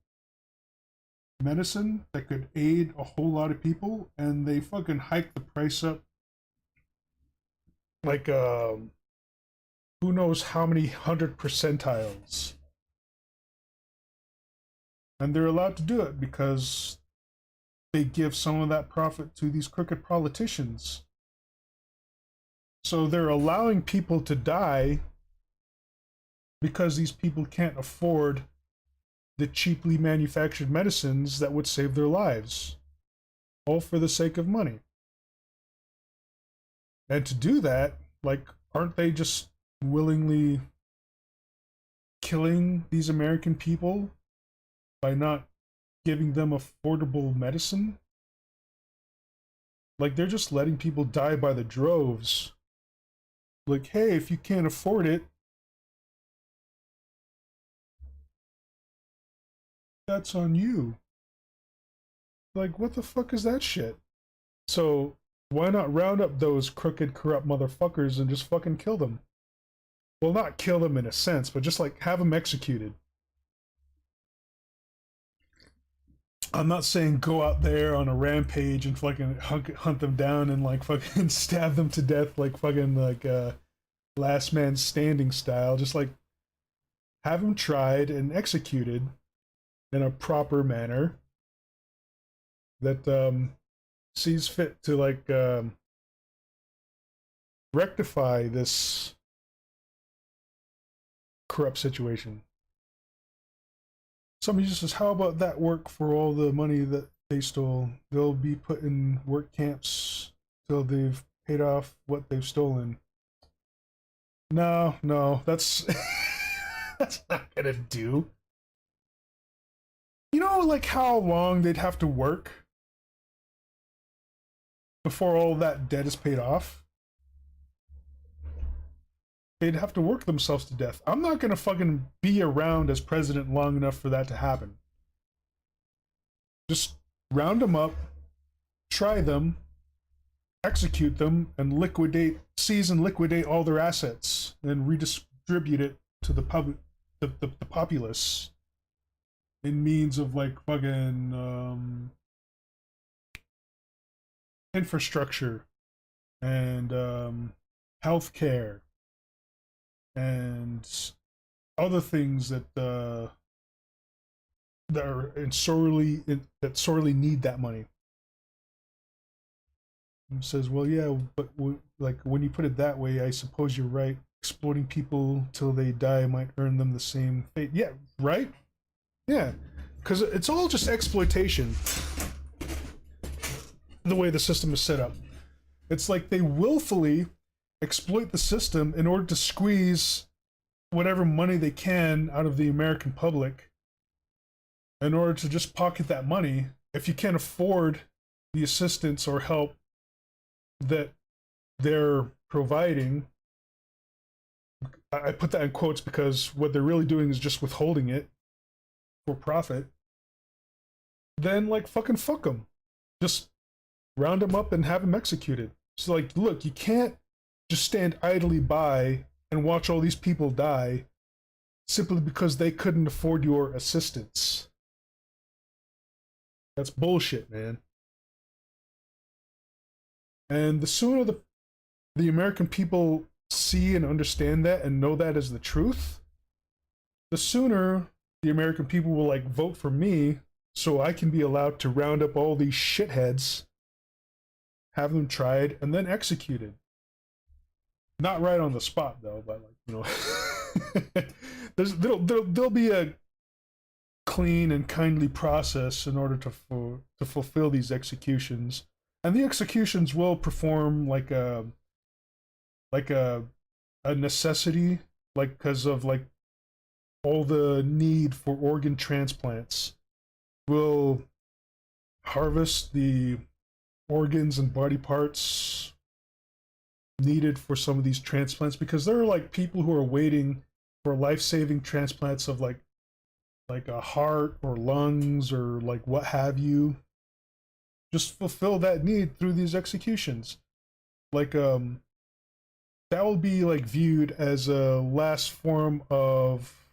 medicine that could aid a whole lot of people and they fucking hike the price up like who knows how many 100 percentiles. And they're allowed to do it because they give some of that profit to these crooked politicians. So they're allowing people to die because these people can't afford the cheaply manufactured medicines that would save their lives, all for the sake of money. And to do that, like, aren't they just willingly killing these American people by not giving them affordable medicine? Like, they're just letting people die by the droves. Like, hey, if you can't afford it, that's on you. Like, what the fuck is that shit? So, why not round up those crooked, corrupt motherfuckers and just fucking kill them? Well, not kill them in a sense, but just like have them executed. I'm not saying go out there on a rampage and fucking hunt them down and like fucking stab them to death like fucking like last man standing style. Just like have them tried and executed in a proper manner that sees fit to like rectify this corrupt situation. Somebody just says, how about that work for all the money that they stole? They'll be put in work camps till they've paid off what they've stolen. No, that's that's not gonna do. You know, like how long they'd have to work before all that debt is paid off? They'd have to work themselves to death. I'm not gonna fucking be around as president long enough for that to happen. Just round them up, try them, execute them, and seize and liquidate all their assets, and redistribute it to the public, the populace, in means of like fucking infrastructure and healthcare and other things that sorely need that money. And says, well, yeah, but like when you put it that way, I suppose you're right. Exploiting people till they die might earn them the same fate. Yeah, right. Yeah, because it's all just exploitation. The way the system is set up, it's like they willfully exploit the system in order to squeeze whatever money they can out of the American public in order to just pocket that money. If you can't afford the assistance or help that they're providing, I put that in quotes because what they're really doing is just withholding it for profit, then like fucking fuck them. Just round them up and have them executed. So like, look, you can't just stand idly by and watch all these people die simply because they couldn't afford your assistance. That's bullshit, man. And the sooner the American people see and understand that and know that as the truth, the sooner the American people will like vote for me so I can be allowed to round up all these shitheads, have them tried, and then executed. Not right on the spot though, but like, you know, there'll be a clean and kindly process in order to fulfill these executions. And the executions will perform like a necessity, like because of like all the need for organ transplants. Will harvest the organs and body parts needed for some of these transplants, because there are like people who are waiting for life-saving transplants of like a heart or lungs or like what have you. Just fulfill that need through these executions. Like that will be like viewed as a last form of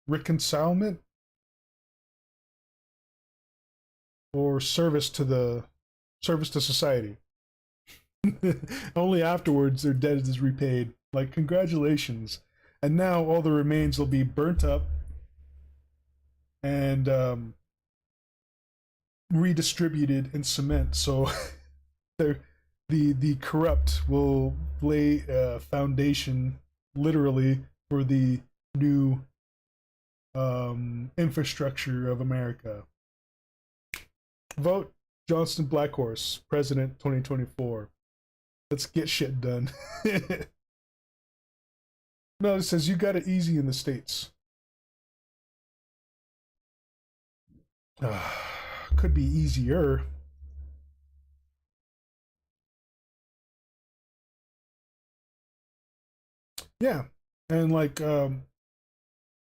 reconcilement or service to society. Only afterwards their debt is repaid. Like, congratulations. And now all the remains will be burnt up and redistributed in cement. So the corrupt will lay a foundation, literally, for the new infrastructure of America. Vote Johnston Blackhorse, President 2024. Let's get shit done. No, it says you got it easy in the States. Could be easier. Yeah, and like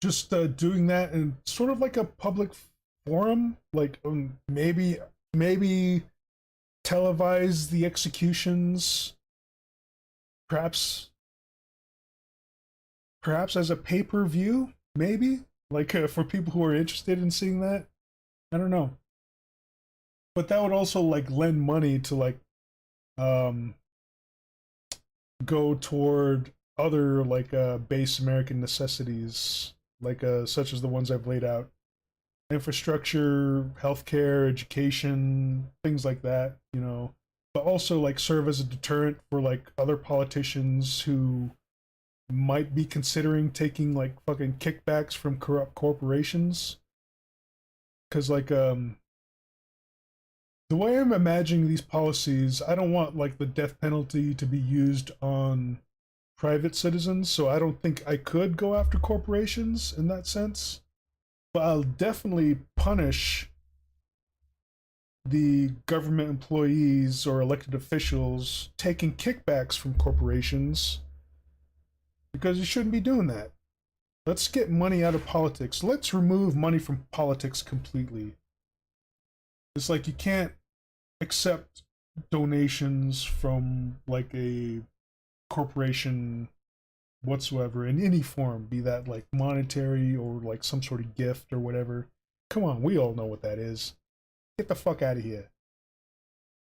just doing that in sort of like a public forum, like maybe televise the executions, perhaps as a pay-per-view, maybe like for people who are interested in seeing that. I don't know, but that would also like lend money to like um go toward other like base American necessities, like such as the ones I've laid out: infrastructure, healthcare, education, things like that, you know. But also like serve as a deterrent for like other politicians who might be considering taking like fucking kickbacks from corrupt corporations. Because like the way I'm imagining these policies, I don't want like the death penalty to be used on private citizens, so I don't think I could go after corporations in that sense. But I'll definitely punish the government employees or elected officials taking kickbacks from corporations, because you shouldn't be doing that. Let's get money out of politics. Let's remove money from politics completely. It's like you can't accept donations from like a corporation whatsoever in any form, be that like monetary or like some sort of gift or whatever. Come on, we all know what that is. Get the fuck out of here.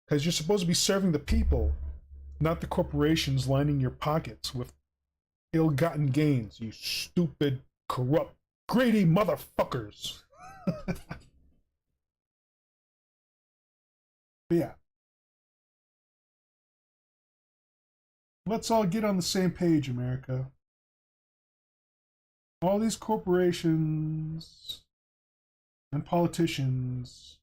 Because you're supposed to be serving the people, not the corporations lining your pockets with ill-gotten gains, you stupid, corrupt, greedy motherfuckers. But yeah. Let's all get on the same page, America. All these corporations and politicians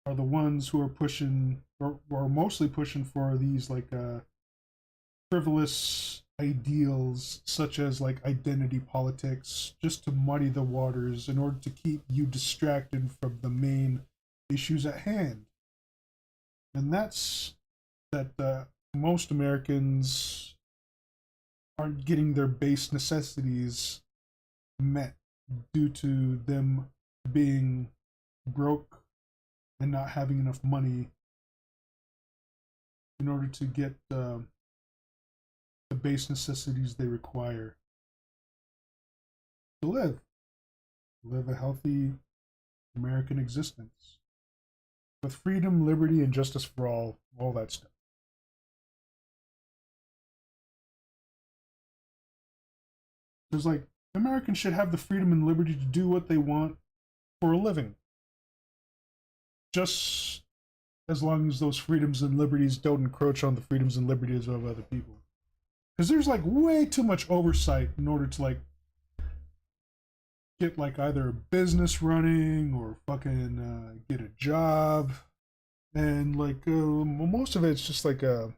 are the ones who are pushing, or are mostly pushing for these like frivolous ideals such as like identity politics, just to muddy the waters in order to keep you distracted from the main issues at hand. And that's that most Americans aren't getting their base necessities met due to them being broke and not having enough money in order to get the base necessities they require to live a healthy American existence with freedom, liberty, and justice for all that stuff. There's like, Americans should have the freedom and liberty to do what they want for a living, just as long as those freedoms and liberties don't encroach on the freedoms and liberties of other people. Because there's like way too much oversight in order to like get like either a business running or fucking get a job, and like most of it's just like a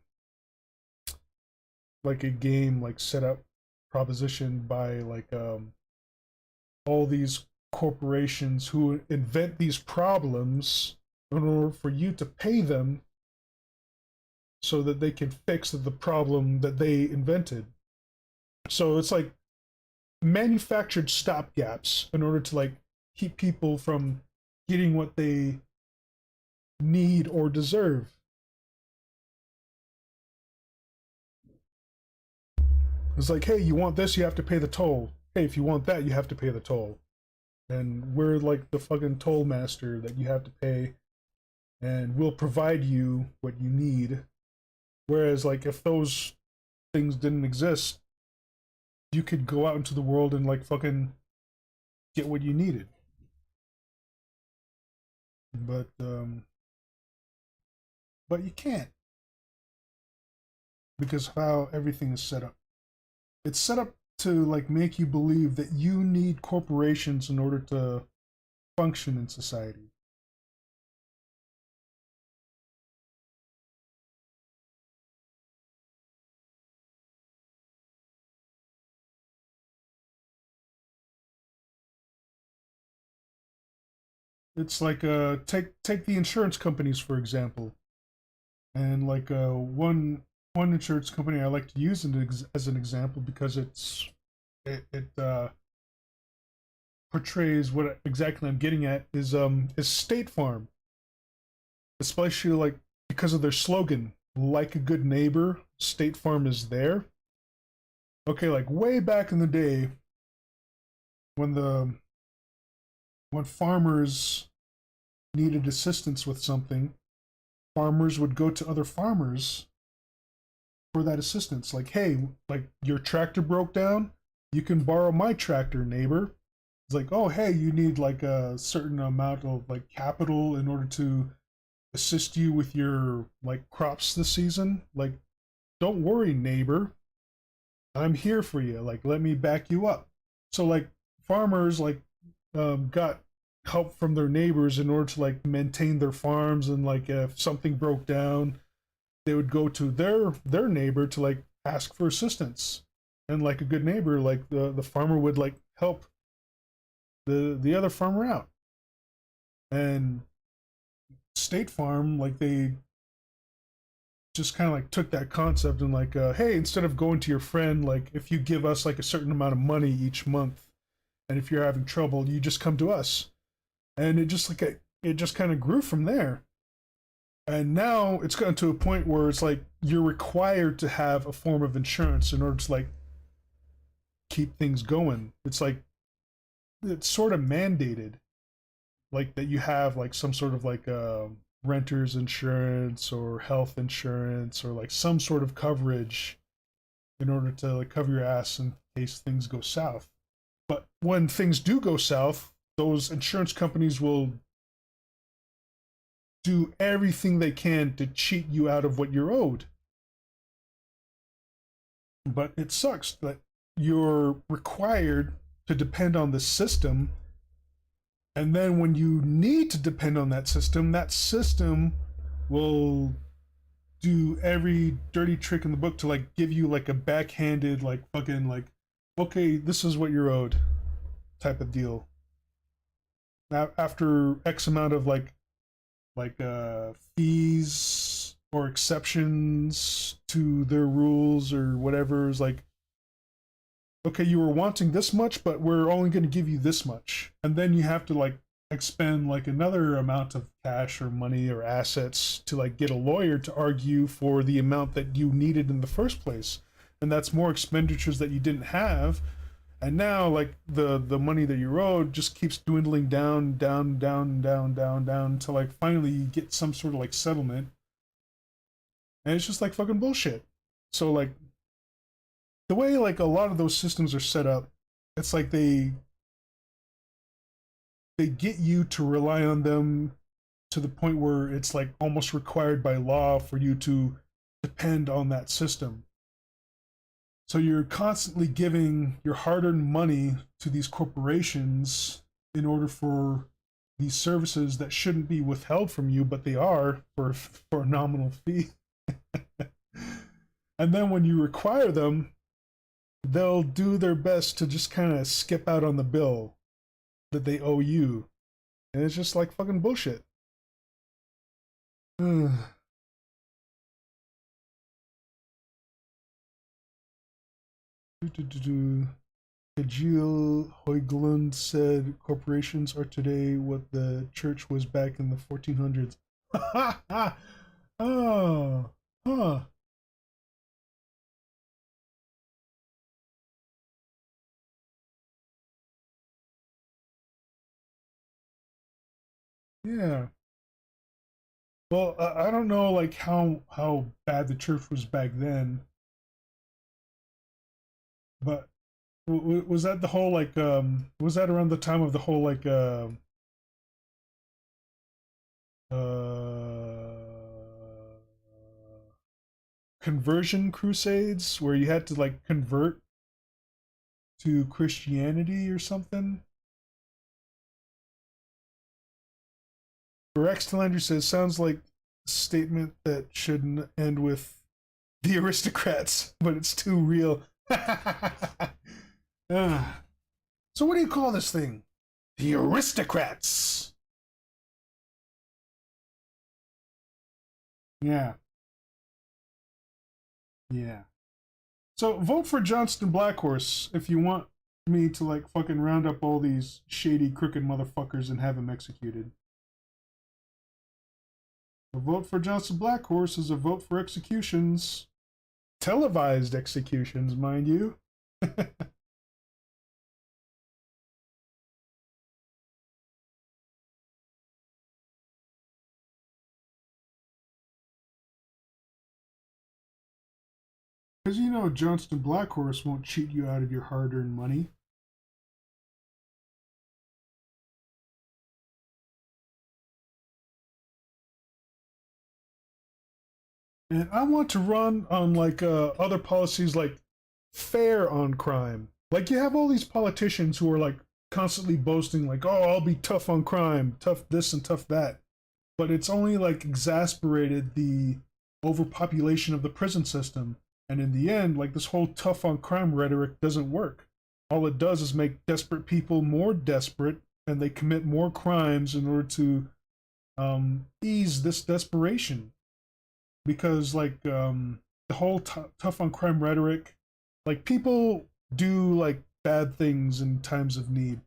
game like set up proposition by like all these corporations who invent these problems in order for you to pay them so that they can fix the problem that they invented. So it's like manufactured stopgaps in order to like keep people from getting what they need or deserve. It's like, hey, you want this, you have to pay the toll. Hey, if you want that, you have to pay the toll. And we're like the fucking toll master that you have to pay, and we'll provide you what you need. Whereas, like, if those things didn't exist, you could go out into the world and like fucking get what you needed. But you can't, because of how everything is set up. It's set up to like make you believe that you need corporations in order to function in society. It's like take the insurance companies for example, and like one insurance company I like to use as an example because it portrays what exactly I'm getting at is State Farm, especially like because of their slogan, like a good neighbor, State Farm is there. Okay, like way back in the day when the when farmers needed assistance with something, farmers would go to other farmers for that assistance. Like, hey, like your tractor broke down, you can borrow my tractor, neighbor. It's like, oh, hey, you need like a certain amount of like capital in order to assist you with your like crops this season. Like, don't worry, neighbor. I'm here for you. Like, let me back you up. So like farmers like got help from their neighbors in order to like maintain their farms, and like if something broke down, they would go to their neighbor to like ask for assistance. And like a good neighbor, like the farmer would like help the other farmer out. And State Farm, like they just kind of like took that concept and like hey, instead of going to your friend, like if you give us like a certain amount of money each month, and if you're having trouble, you just come to us. And it just like it just kind of grew from there. And now it's gotten to a point where it's like you're required to have a form of insurance in order to like keep things going. It's like it's sort of mandated, like that you have like some sort of like renter's insurance or health insurance or like some sort of coverage in order to like cover your ass in case things go south. But when things do go south, those insurance companies will do everything they can to cheat you out of what you're owed. But it sucks that you're required to depend on the system, and then when you need to depend on that system will do every dirty trick in the book to like give you like a backhanded like fucking like, okay, this is what you're owed type of deal. Now after X amount of fees or exceptions to their rules or whatever, is like, okay, you were wanting this much, but we're only going to give you this much. And then you have to like expend like another amount of cash or money or assets to like get a lawyer to argue for the amount that you needed in the first place. And that's more expenditures that you didn't have. And now like the money that you owed just keeps dwindling down until like finally you get some sort of like settlement. And it's just like fucking bullshit. So like the way like a lot of those systems are set up, it's like they get you to rely on them to the point where it's like almost required by law for you to depend on that system. So you're constantly giving your hard-earned money to these corporations in order for these services that shouldn't be withheld from you, but they are for a nominal fee. And then when you require them, they'll do their best to just kind of skip out on the bill that they owe you. And it's just like fucking bullshit. Kajil Hoyglund said corporations are today what the church was back in the 1400s. Oh, huh. Yeah. Well, I don't know like how bad the church was back then, but was that the whole like was that around the time of the whole like uh conversion crusades where you had to like convert to Christianity or something? Rex Talander says sounds like a statement that shouldn't end with the aristocrats, but it's too real. So what do you call this thing? The aristocrats. Yeah. Yeah. So vote for Johnston Blackhorse if you want me to like fucking round up all these shady, crooked motherfuckers and have them executed. A vote for Johnston Blackhorse is a vote for executions. Televised executions, mind you. Because you know Johnston Blackhorse won't cheat you out of your hard-earned money. And I want to run on like other policies like fair on crime. Like you have all these politicians who are like constantly boasting like, "Oh, I'll be tough on crime, tough this and tough that." But it's only like exasperated the overpopulation of the prison system. And in the end, like this whole tough on crime rhetoric doesn't work. All it does is make desperate people more desperate and they commit more crimes in order to ease this desperation. Because like the whole tough on crime rhetoric, like people do like bad things in times of need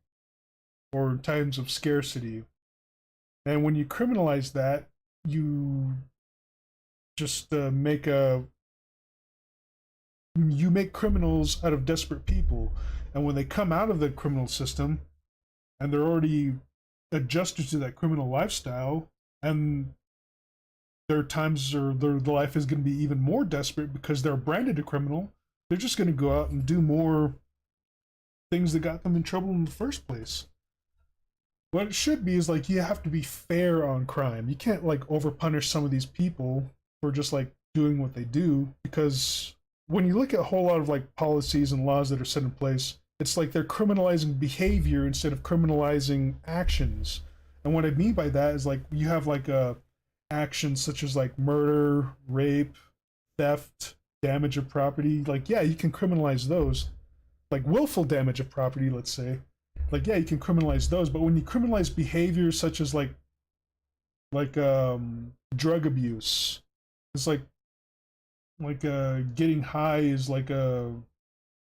or times of scarcity, and when you criminalize that, you just make criminals out of desperate people, and when they come out of the criminal system and they're already adjusted to that criminal lifestyle, and their times or their life is going to be even more desperate because they're branded a criminal, they're just going to go out and do more things that got them in trouble in the first place. What it should be is like you have to be fair on crime. You can't like overpunish some of these people for just like doing what they do, because when you look at a whole lot of like policies and laws that are set in place, it's like they're criminalizing behavior instead of criminalizing actions. And what I mean by that is like you have like a actions such as like murder, rape, theft, damage of property. Like yeah, you can criminalize those. Like willful damage of property, let's say. Like yeah, you can criminalize those, but when you criminalize behaviors such as like drug abuse, it's like getting high is like a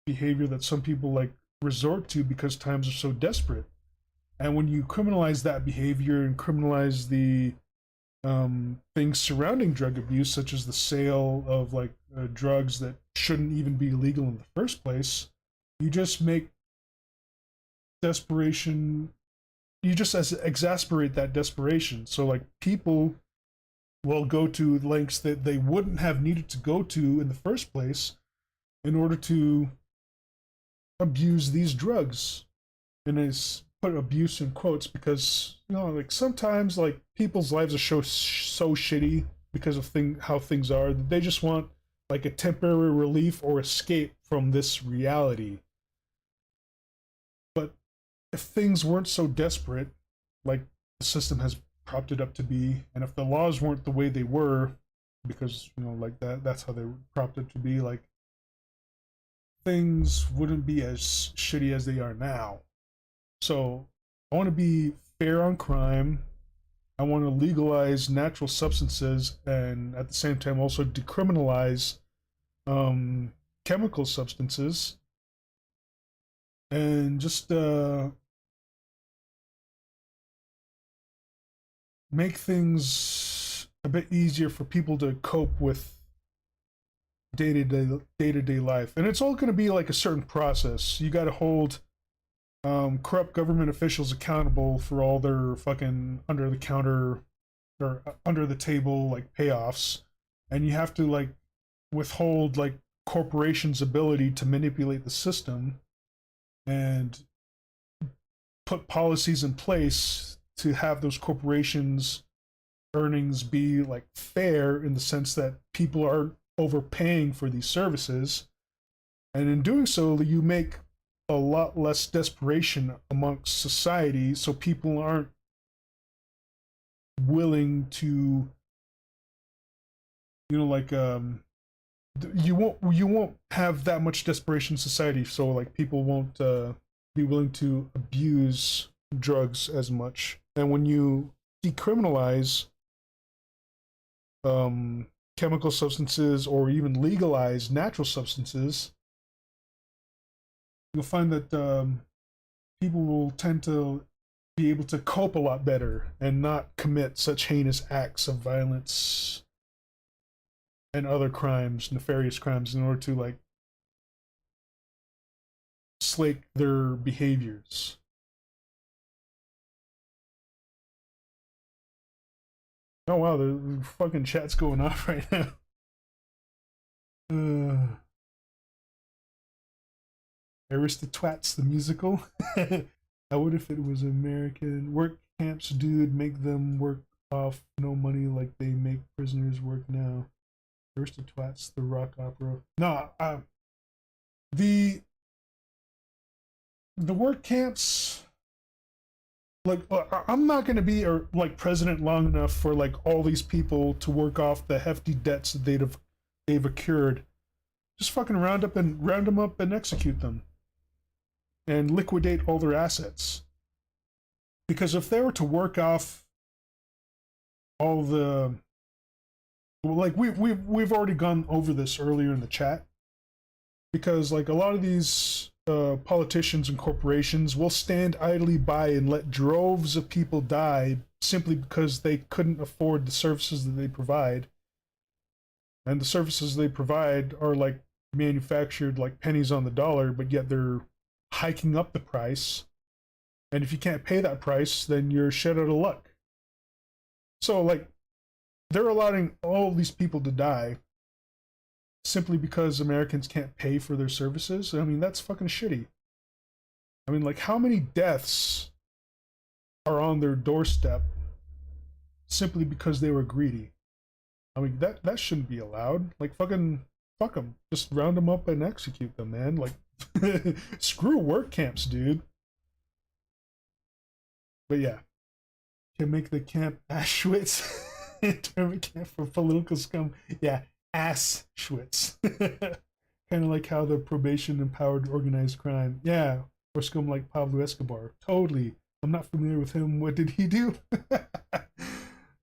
behavior that some people like resort to because times are so desperate. And when you criminalize that behavior and criminalize the things surrounding drug abuse, such as the sale of like drugs that shouldn't even be legal in the first place, you just make desperation, you just exasperate that desperation. So like people will go to lengths that they wouldn't have needed to go to in the first place in order to abuse these drugs. And it's put abuse in quotes because you know like sometimes like people's lives are so shitty because of how things are that they just want like a temporary relief or escape from this reality. But if things weren't so desperate, like the system has propped it up to be, and if the laws weren't the way they were, because like that's how they propped it to be, like things wouldn't be as shitty as they are now. So I want to be fair on crime. I want to legalize natural substances and at the same time also decriminalize chemical substances and just make things a bit easier for people to cope with day-to-day life. And it's all going to be like a certain process. You got to hold corrupt government officials accountable for all their fucking under the counter or under the table like payoffs, and you have to like withhold like corporations' ability to manipulate the system and put policies in place to have those corporations' earnings be like fair in the sense that people aren't overpaying for these services, and in doing so you make a lot less desperation amongst society, so people aren't willing to like you won't have that much desperation in society, so like people won't be willing to abuse drugs as much. And when you decriminalize chemical substances or even legalize natural substances, you'll find that people will tend to be able to cope a lot better and not commit such heinous acts of violence and other crimes, nefarious crimes, in order to like slake their behaviors. Oh wow, the fucking chat's going off right now. Aristotwats the musical. I would if it was American. Work camps, dude, make them work off no money like they make prisoners work now. Aristotwats the rock opera. No, the work camps. Like, I'm not going to be like president long enough for like all these people to work off the hefty debts that they've accrued. Just fucking round them up and execute them and liquidate all their assets. Because if they were to work off all the, like we've already gone over this earlier in the chat, because like a lot of these politicians and corporations will stand idly by and let droves of people die simply because they couldn't afford the services that they provide. And the services they provide are like manufactured like pennies on the dollar, but yet they're hiking up the price. And if you can't pay that price, then you're shit out of luck. So like they're allowing all these people to die simply because Americans can't pay for their services. I mean, that's fucking shitty. I mean, like, how many deaths are on their doorstep simply because they were greedy? I mean, that shouldn't be allowed. Like, fucking fuck them. Just round them up and execute them, man. Like, screw work camps, dude. But yeah, can make the camp Auschwitz internment camp for political scum. Yeah, Auschwitz. Kind of like how the probation empowered organized crime. Yeah, or scum like Pablo Escobar. Totally. I'm not familiar with him. What did he do?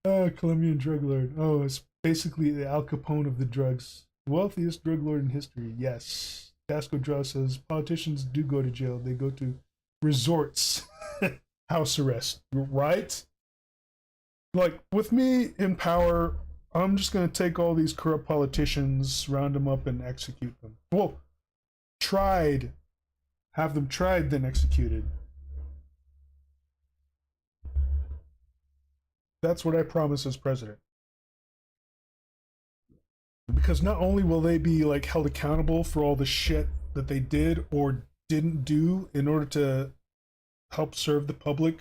Oh, Colombian drug lord. Oh, it's basically the Al Capone of the drugs. Wealthiest drug lord in history. Yes. Dasco Draw says politicians do go to jail. They go to resorts. House arrest. Right? Like, with me in power, I'm just going to take all these corrupt politicians, round them up, and execute them. Well, have them tried, then executed. That's what I promise as president. Because not only will they be like held accountable for all the shit that they did or didn't do in order to help serve the public,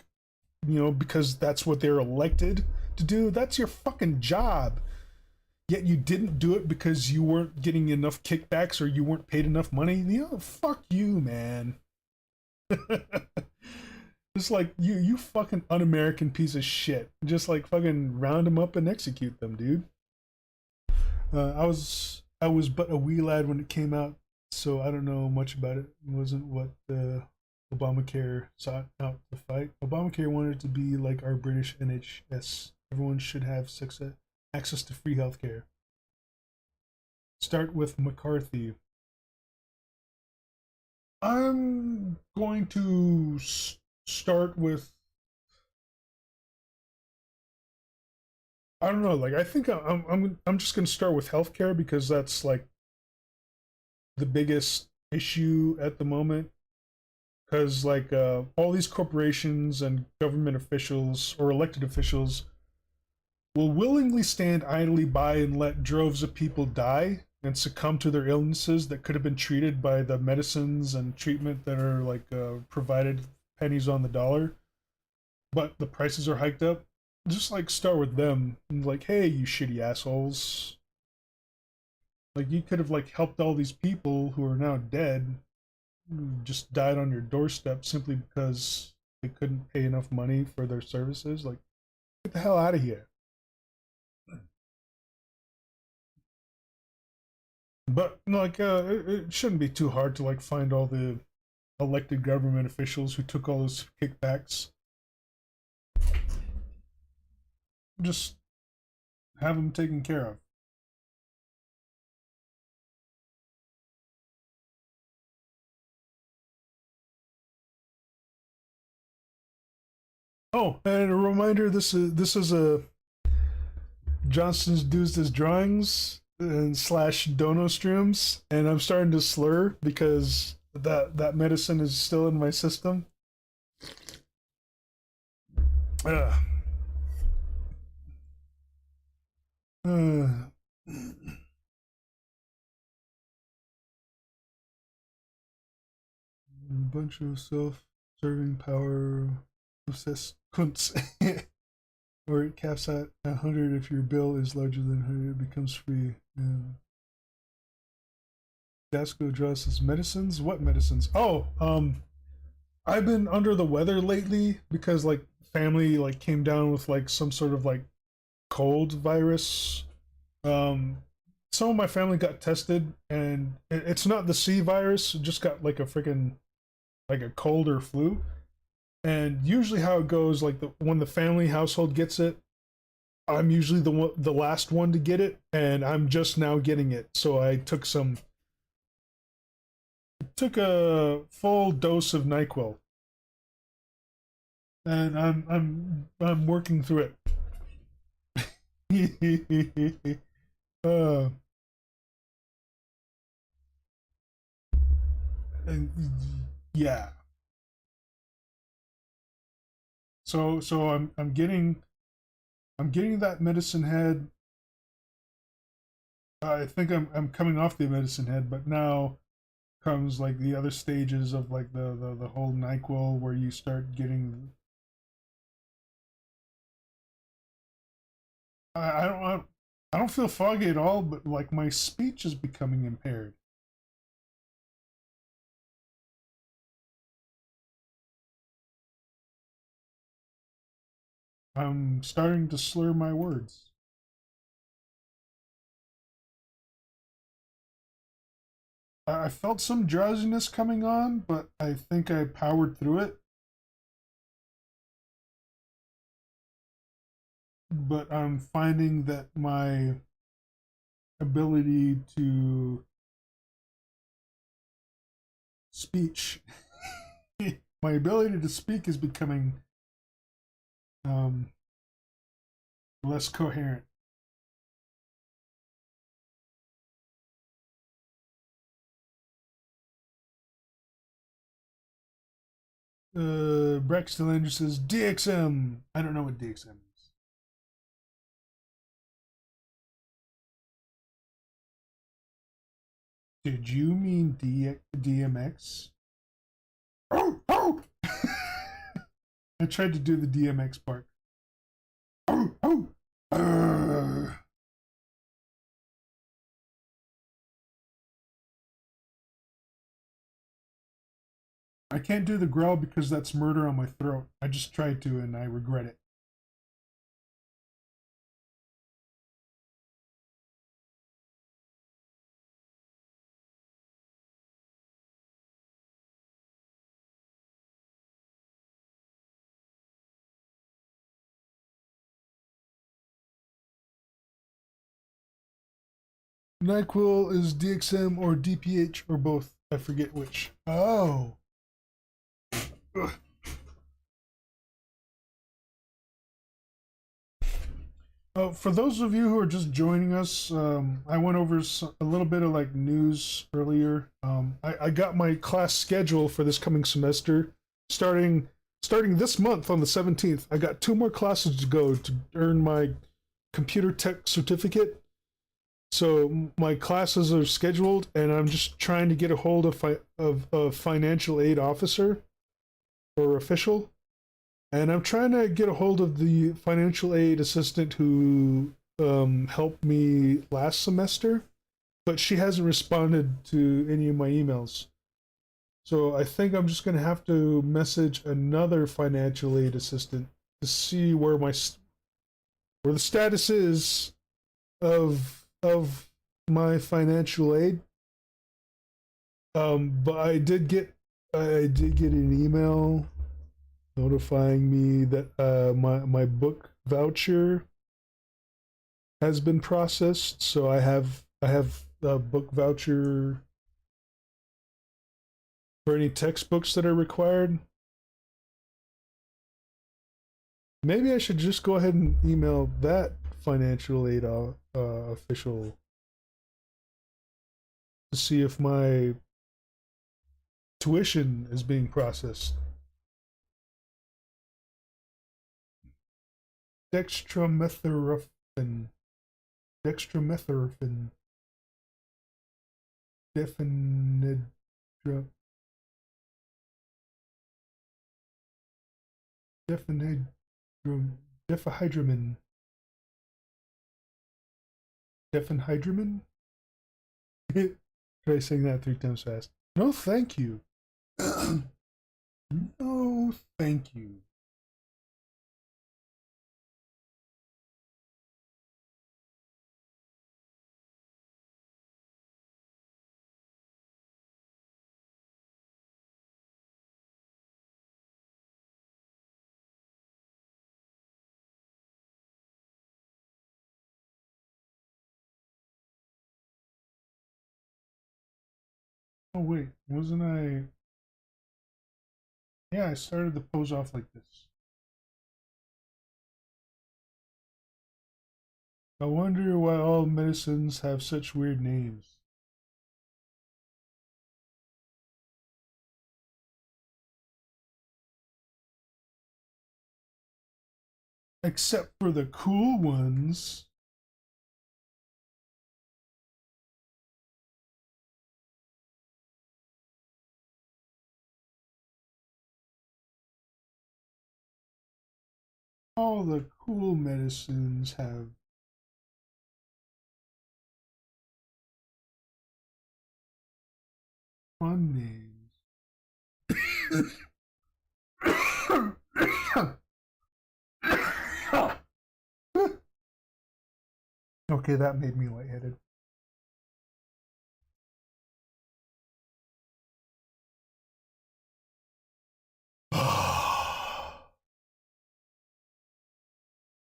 because that's what they're elected to do. That's your fucking job. yet you didn't do it because you weren't getting enough kickbacks or you weren't paid enough money, you know, fuck you, man. Just like you fucking un-American piece of shit. Just like fucking round them up and execute them, dude. I was but a wee lad when it came out, so I don't know much about it. It wasn't what Obamacare sought out to fight. Obamacare wanted to be like our British NHS. Everyone should have access to free healthcare. Start with McCarthy. I'm going to start with, I don't know, like I think I'm just gonna start with healthcare because that's like the biggest issue at the moment. Because like all these corporations and government officials or elected officials will willingly stand idly by and let droves of people die and succumb to their illnesses that could have been treated by the medicines and treatment that are like provided pennies on the dollar, but the prices are hiked up. Just like start with them and like, hey, you shitty assholes, like you could have like helped all these people who are now dead, who just died on your doorstep simply because they couldn't pay enough money for their services. Like, get the hell out of here. But like, it shouldn't be too hard to like find all the elected government officials who took all those kickbacks. Just have them taken care of. Oh, and a reminder: this is a Johnston's do's his drawings and slash dono stroomz, and I'm starting to slur because that medicine is still in my system. Uh, uh, a bunch of self-serving power obsessed cunts. Or it caps at 100 if your bill is larger than 100, it becomes free. Dasco draws his medicines. What medicines? Oh, I've been under the weather lately because like family like came down with like some sort of like cold virus. Um, some of my family got tested and it's not the C virus. It just got like a freaking like a cold or flu. And usually how it goes, like when the family household gets it, I'm usually the last one to get it, and I'm just now getting it. So I took a full dose of NyQuil, and I'm working through it. uh, and yeah. So I'm getting that medicine head. I think I'm coming off the medicine head, but now comes like the other stages of like the whole NyQuil where you start getting. I don't feel foggy at all, but like my speech is becoming impaired. I'm starting to slur my words. I felt some drowsiness coming on, but I think I powered through it. But I'm finding that my ability to speech, my ability to speak is becoming um, less coherent. Braxton Andrews says DXM. I don't know what DXM is. Did you mean DMX? Oh, oh! I tried to do the DMX part. Oh, oh! I can't do the growl because that's murder on my throat. I just tried to and I regret it. NyQuil is DXM or DPH or both. I forget which. Oh. Ugh. For those of you who are just joining us, I went over a little bit of like news earlier. I got my class schedule for this coming semester, starting this month on the 17th. I got 2 more classes to go to earn my computer tech certificate. So my classes are scheduled, and I'm just trying to get a hold of a financial aid officer or official. And I'm trying to get a hold of the financial aid assistant who helped me last semester, but she hasn't responded to any of my emails. So I think I'm just going to have to message another financial aid assistant to see where where the status is of my financial aid. But I did get an email notifying me that my book voucher has been processed. So I have a book voucher for any textbooks that are required. Maybe I should just go ahead and email that financial aid official to see if my tuition is being processed. Dextromethorphan, dextromethorphan, definidra, definidrum, defahydramin, defenhydramin. Try saying that 3 times fast. No, thank you. No, thank you. Oh wait, wasn't I? Yeah, I started the pose off like this. I wonder why all medicines have such weird names. Except for the cool ones. All the cool medicines have fun names. Okay, that made me lightheaded.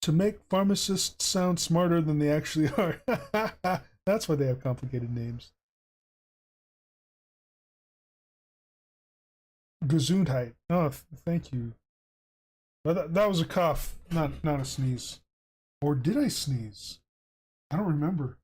To make pharmacists sound smarter than they actually are. That's why they have complicated names. Gesundheit. Oh, thank you. That was a cough, not a sneeze. Or did I sneeze? I don't remember.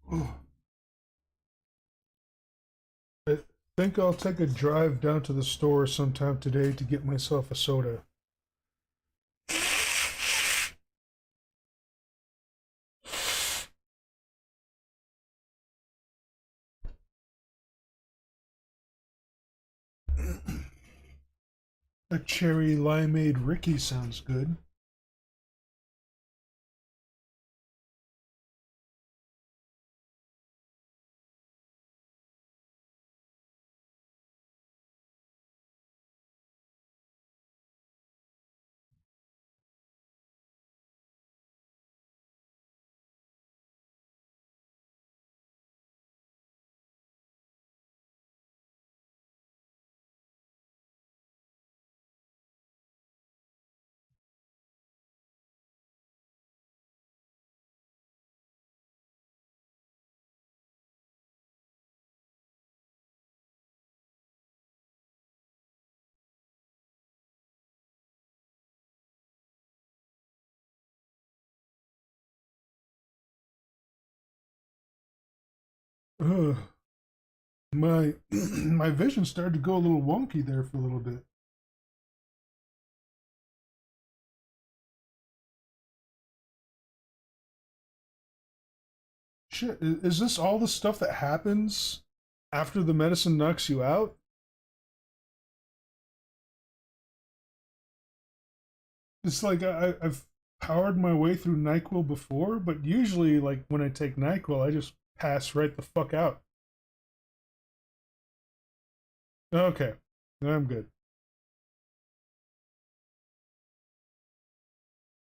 Oh, I think I'll take a drive down to the store sometime today to get myself a soda. A cherry limeade Ricky sounds good. Ugh. My my vision started to go a little wonky there for a little bit. Shit, is this all the stuff that happens after the medicine knocks you out? It's like I've powered my way through NyQuil before, but usually, like when I take NyQuil, I just pass right the fuck out. Okay, I'm good.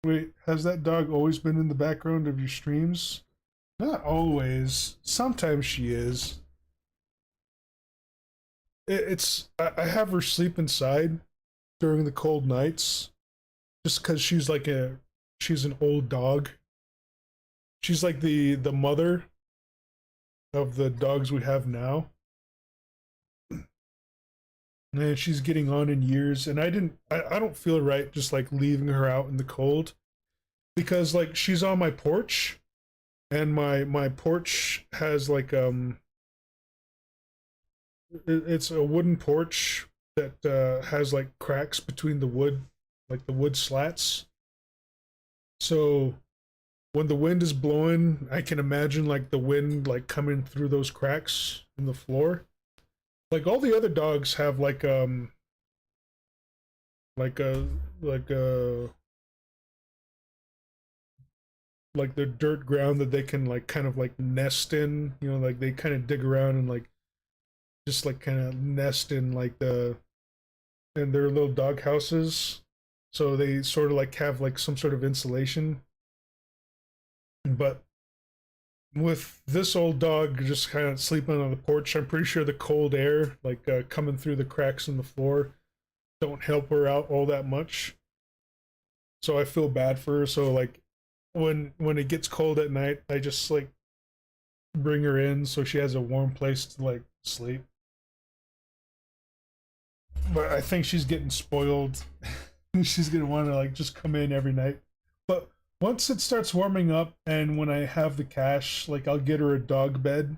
Wait, has that dog always been in the background of your streams? Not always. Sometimes she is. It's I have her sleep inside during the cold nights, just because she's an old dog. She's like the mother of the dogs we have now, and she's getting on in years. And I don't feel right just like leaving her out in the cold because like she's on my porch, and my porch has like it's a wooden porch that has like cracks between the wood, like the wood slats. So when the wind is blowing, I can imagine like the wind like coming through those cracks in the floor. Like all the other dogs have like a like a like the dirt ground that they can like kind of like nest in, you know, like they kind of dig around and like just like kind of nest in like in their little dog houses. So they sort of like have like some sort of insulation. But with this old dog just kind of sleeping on the porch, I'm pretty sure the cold air like coming through the cracks in the floor don't help her out all that much. So I feel bad for her. So like when it gets cold at night, I just like bring her in so she has a warm place to like sleep. But I think she's getting spoiled. She's gonna want to like just come in every night. But once it starts warming up and when I have the cash, like I'll get her a dog bed.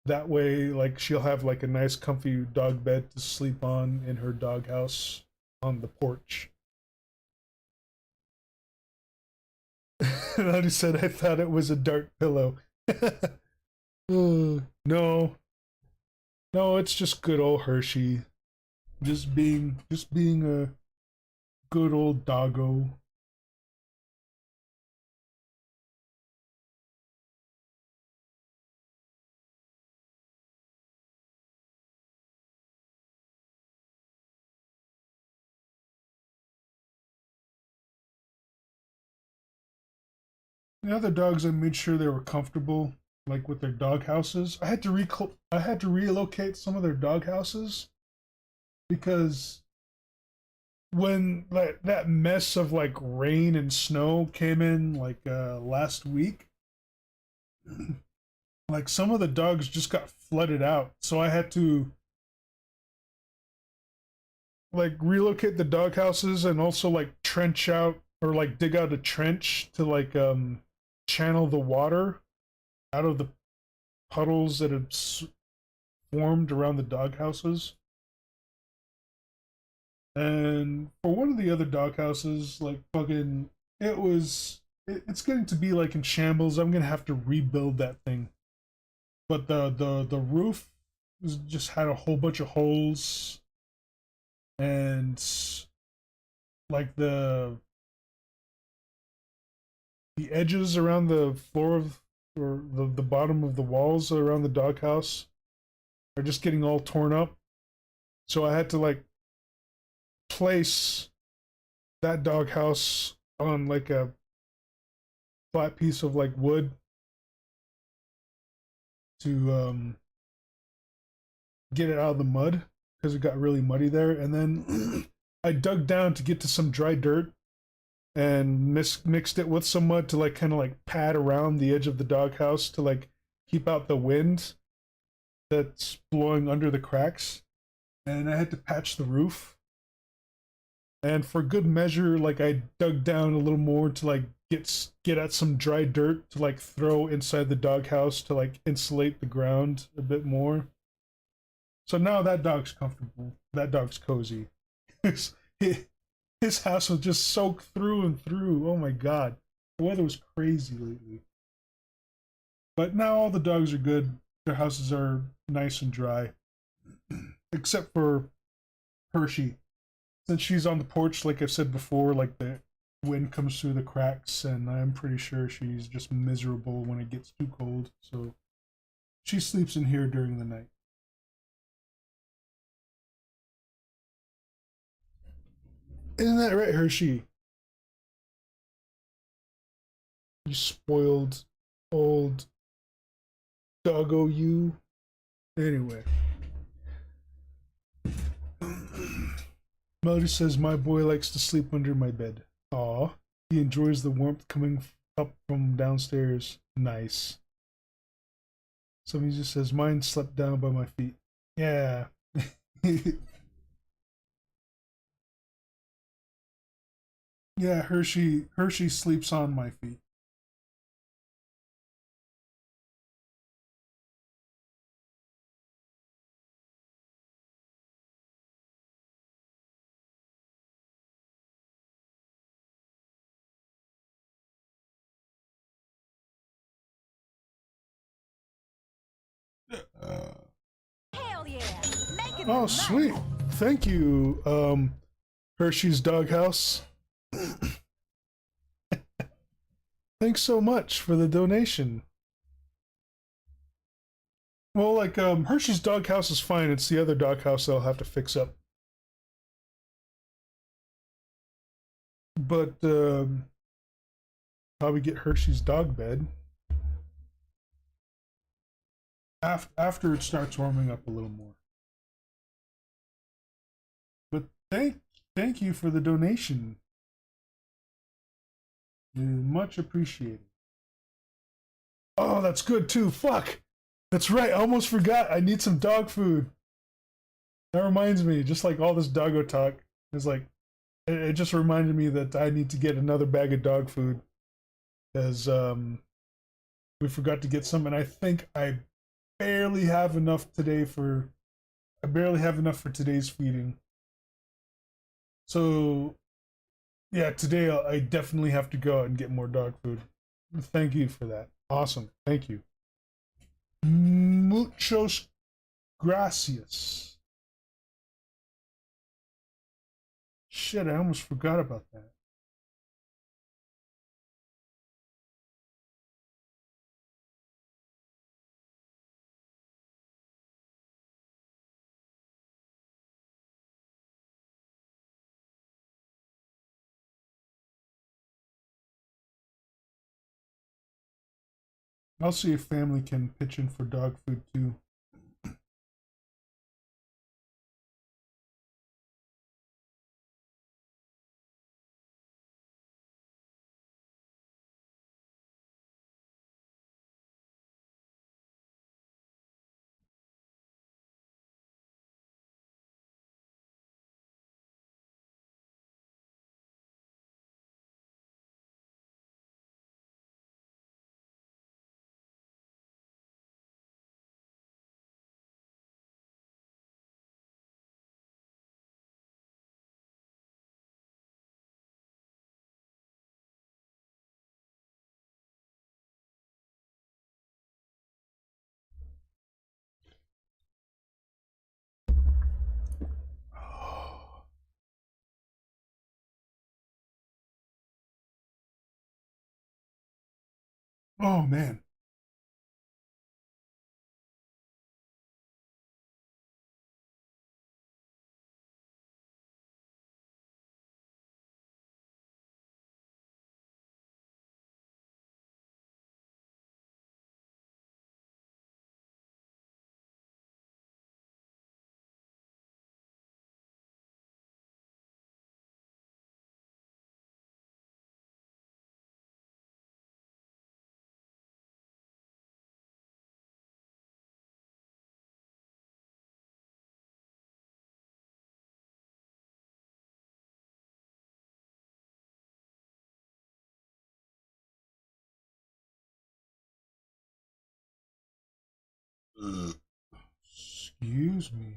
That way, like she'll have like a nice comfy dog bed to sleep on in her doghouse on the porch. And I just said I thought it was a dark pillow. No, no, it's just good old Hershey. Just being a good old doggo. The other dogs, I made sure they were comfortable, like with their dog houses. I had to relocate some of their dog houses because when like that mess of like rain and snow came in like last week, like some of the dogs just got flooded out. So I had to like relocate the dog houses and also like trench out or like dig out a trench to like channel the water out of the puddles that had formed around the dog houses. And for one of the other dog houses, like fucking, it's getting to be like in shambles. I'm gonna have to rebuild that thing. But the roof just had a whole bunch of holes, and like the edges around the floor of, or the bottom of the walls around the doghouse are just getting all torn up. So I had to like place that doghouse on like a flat piece of like wood to get it out of the mud because it got really muddy there. And then I dug down to get to some dry dirt and mixed it with some mud to like kind of like pad around the edge of the doghouse to like keep out the wind that's blowing under the cracks. And I had to patch the roof. And for good measure, like I dug down a little more to like get at some dry dirt to like throw inside the doghouse to like insulate the ground a bit more. So now that dog's comfortable. That dog's cozy. His house was just soaked through and through. Oh my god. The weather was crazy lately. But now all the dogs are good. Their houses are nice and dry. Except for Hershey. Since she's on the porch, like I've said before, like the wind comes through the cracks, and I'm pretty sure she's just miserable when it gets too cold. So she sleeps in here during the night. Isn't that right, Hershey? You spoiled old doggo you. Anyway. Melody says, my boy likes to sleep under my bed. Aw. He enjoys the warmth coming up from downstairs. Nice. Somebody just says, mine slept down by my feet. Yeah. Yeah, Hershey sleeps on my feet. Hell yeah! Making Oh, the sweet. money. Thank you, Hershey's Doghouse. Thanks so much for the donation. Well, like, Hershey's Doghouse is fine. It's the other doghouse I'll have to fix up. But, probably get Hershey's dog bed after it starts warming up a little more. But thank you for the donation. Much appreciated. Oh, that's good too. Fuck. That's right. I almost forgot. I need some dog food. That reminds me, just like all this doggo talk, is like it just reminded me that I need to get another bag of dog food because we forgot to get some, and I think barely have enough today for I barely have enough for today's feeding. So yeah, today I definitely have to go out and get more dog food. Thank you for that. Awesome. Thank you. Muchos gracias. Shit, I almost forgot about that. I'll see if family can pitch in for dog food too. Oh man. Excuse me.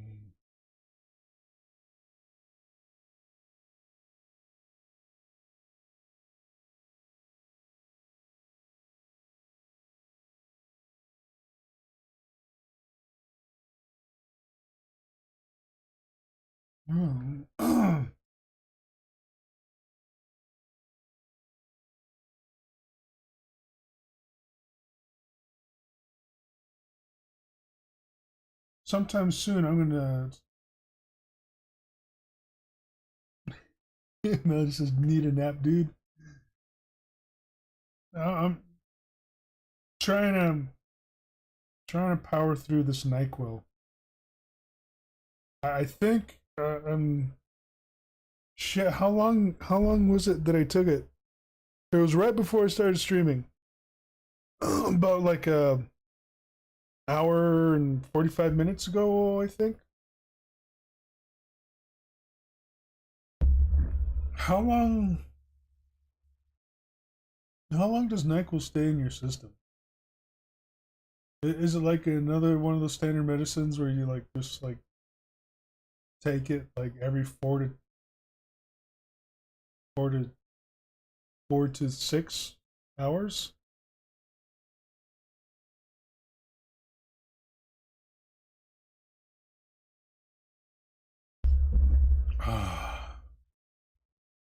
Sometime soon, I'm gonna. No, this is need a nap, dude. I'm trying to power through this Nyquil. I think shit. How long was it that I took it? It was right before I started streaming. About like a hour and 45 minutes ago, I think. How long? How long does Nyquil stay in your system? Is it like another one of those standard medicines where you like just like take it like every 4 to 6 hours?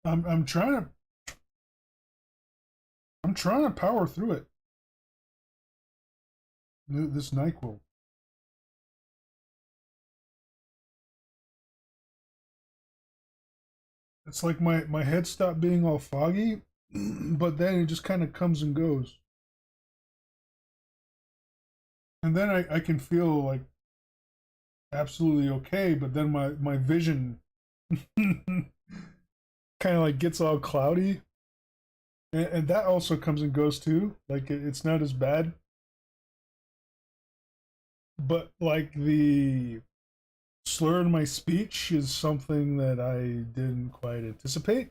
I'm trying to power through it. This Nyquil. It's like my head stopped being all foggy, but then it just kind of comes and goes. And then I can feel like absolutely okay, but then my vision kind of like gets all cloudy. And that also comes and goes too. Like it's not as bad. But like the slur in my speech is something that I didn't quite anticipate.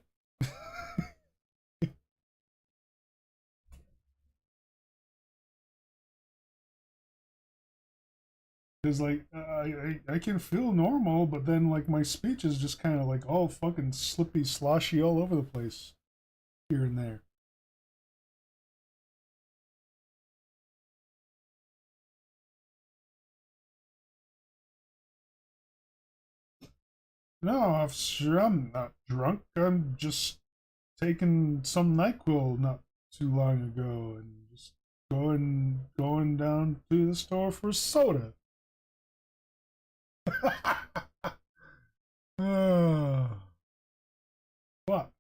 Because like I can feel normal, but then like my speech is just kind of like all fucking slippy, sloshy all over the place here and there. No, I'm not drunk. I'm just taking some Nyquil not too long ago and just going down to the store for soda. What?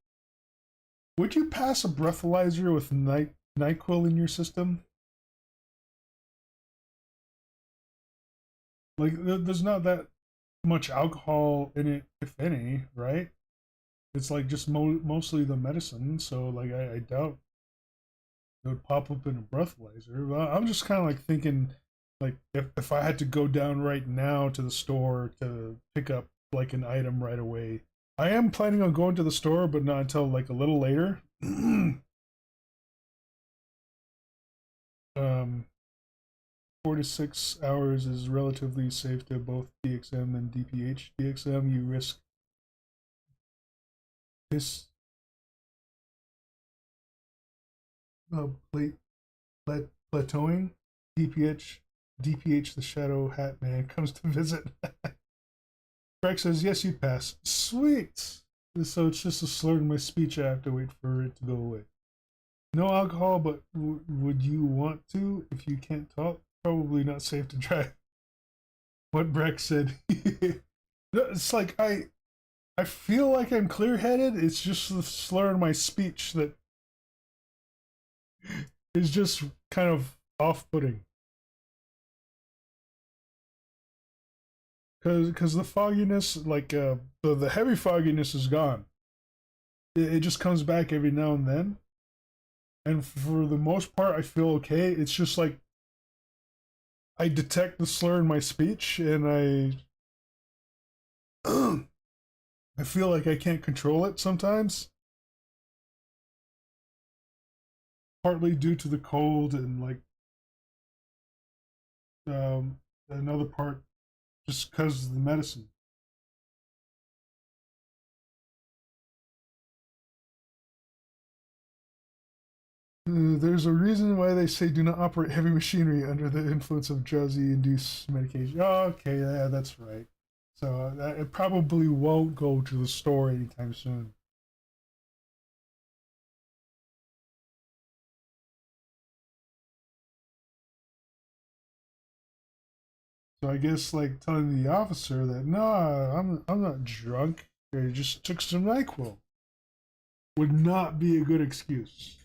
Would you pass a breathalyzer with Nyquil in your system? Like, there's not that much alcohol in it, if any, right? It's like just mostly the medicine, so like I doubt it would pop up in a breathalyzer. Well, I'm just kind of like thinking, like if I had to go down right now to the store to pick up like an item right away, I am planning on going to the store, but not until like a little later. 4 to 6 hours is relatively safe to both DXM and DPH. DXM, you risk this plate plateauing. DPH, the Shadow Hat Man, comes to visit. Greg says, yes, you pass. Sweet! So it's just a slur in my speech. I have to wait for it to go away. No alcohol, but would you want to if you can't talk? Probably not safe to drive. What Breck said. No, it's like I feel like I'm clear-headed. It's just the slur in my speech that is just kind of off-putting. Because the fogginess, like the heavy fogginess is gone. It just comes back every now and then, and for the most part, I feel okay. It's just like I detect the slur in my speech, and I feel like I can't control it sometimes. Partly due to the cold, and like another part just because of the medicine. There's a reason why they say do not operate heavy machinery under the influence of drowsy-induced medication. Oh, okay, yeah, that's right. So it probably won't go to the store anytime soon. So I guess like telling the officer that no, I'm not drunk. I just took some NyQuil would not be a good excuse.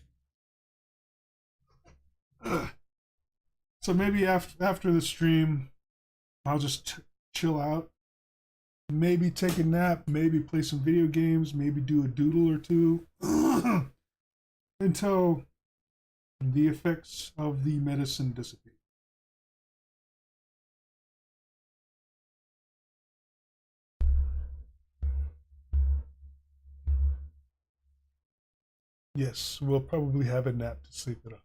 So maybe after the stream, I'll just chill out, maybe take a nap, maybe play some video games, maybe do a doodle or two until the effects of the medicine dissipate. Yes, we'll probably have a nap to sleep it off.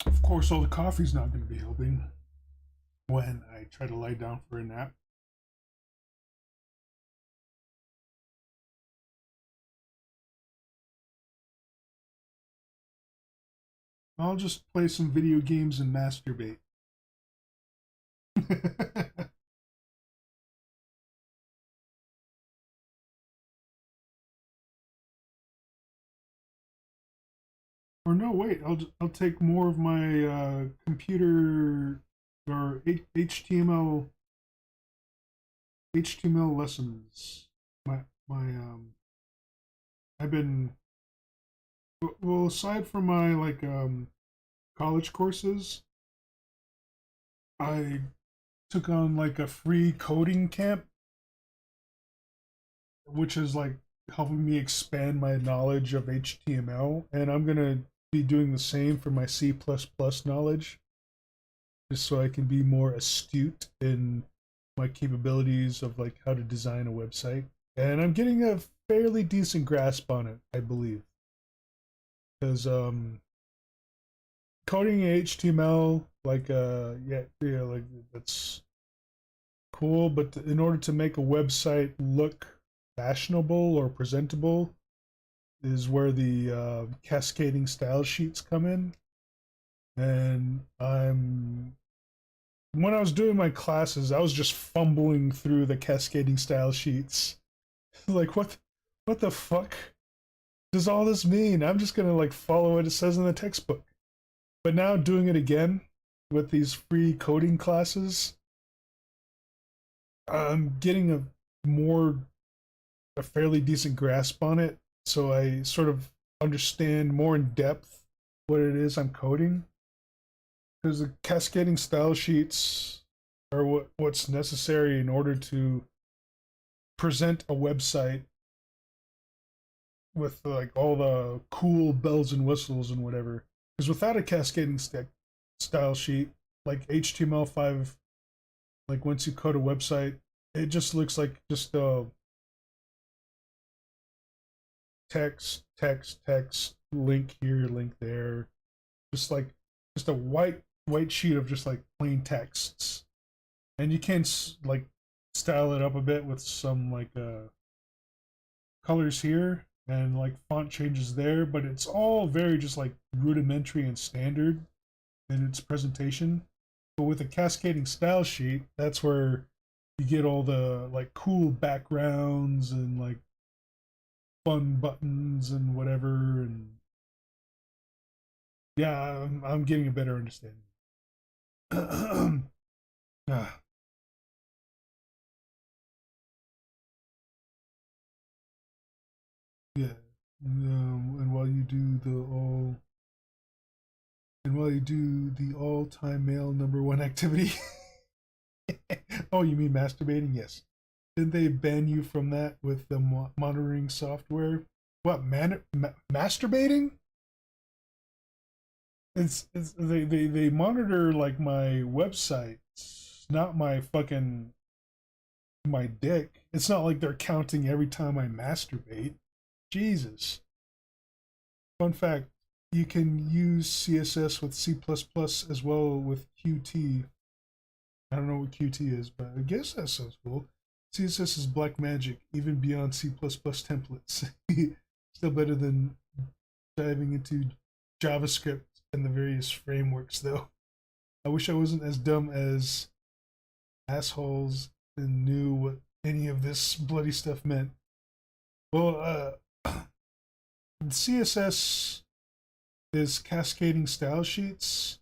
Of course, all the coffee's not going to be helping when I try to lie down for a nap. I'll just play some video games and masturbate. Or no, wait, I'll take more of my computer or HTML lessons. My I've been well aside from my like college courses, I took on like a free coding camp, which is like helping me expand my knowledge of HTML, and I'm gonna be doing the same for my C++ knowledge, just so I can be more astute in my capabilities of like how to design a website. And I'm getting a fairly decent grasp on it, I believe, because coding HTML like yeah like that's cool, but in order to make a website look fashionable or presentable is where the cascading style sheets come in. And I'm when I was doing my classes, I was just fumbling through the cascading style sheets. Like what the fuck does all this mean? I'm just gonna like follow what it says in the textbook. But now doing it again with these free coding classes, I'm getting a fairly decent grasp on it, so I sort of understand more in depth what it is I'm coding. Because the cascading style sheets are what's necessary in order to present a website with like all the cool bells and whistles and whatever. Because without a cascading style sheet, like HTML5, like once you code a website, it just looks like just text, link here, link there, just like just a white sheet of just like plain texts, and you can like style it up a bit with some like colors here, and like font changes there, but it's all very just like rudimentary and standard in its presentation. But with a cascading style sheet, that's where you get all the like cool backgrounds and like fun buttons and whatever. And yeah, I'm getting a better understanding. Ah, yeah. And while you do the all-time male number one activity. Oh, you mean masturbating? Yes. Didn't they ban you from that with the monitoring software? What, masturbating? It's they monitor like my website, not my fucking my dick. It's not like they're counting every time I masturbate. Jesus. Fun fact, you can use CSS with C++ as well with Qt. I don't know what Qt is, but I guess that sounds cool. CSS is black magic, even beyond C++ templates. Still better than diving into JavaScript and the various frameworks, though. I wish I wasn't as dumb as assholes and knew what any of this bloody stuff meant. Well, CSS is cascading style sheets.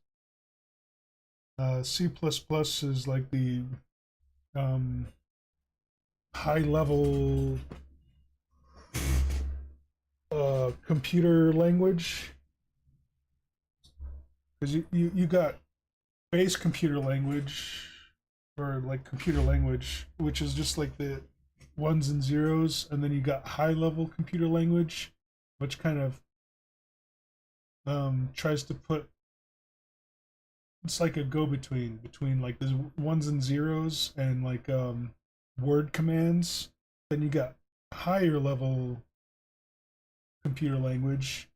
C++ is like the um, high level computer language. Because you got base computer language, or like computer language, which is just like the ones and zeros, and then you got high level computer language, which kind of tries to put, it's like a go between like the ones and zeros and like word commands. Then you got higher level computer language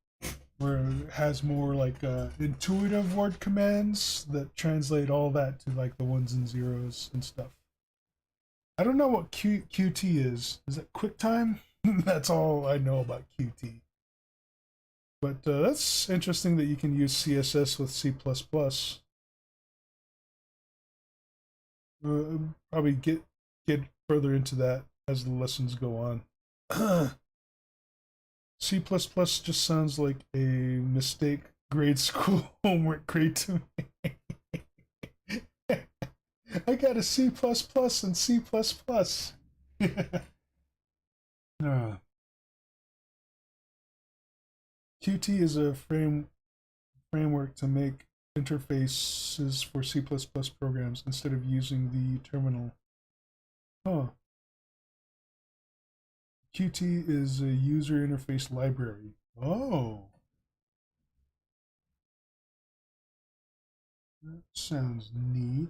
where it has more like intuitive word commands that translate all that to like the ones and zeros and stuff. I don't know what Qt is. Is it QuickTime? That's all I know about Qt. But that's interesting that you can use CSS with C++. Probably get further into that as the lessons go on. C++ just sounds like a mistake grade school homework grade to me. I got a C++ and C++. uh, Qt is a framework to make interfaces for C++ programs instead of using the terminal. Huh. Qt is a user interface library. Oh, that sounds neat.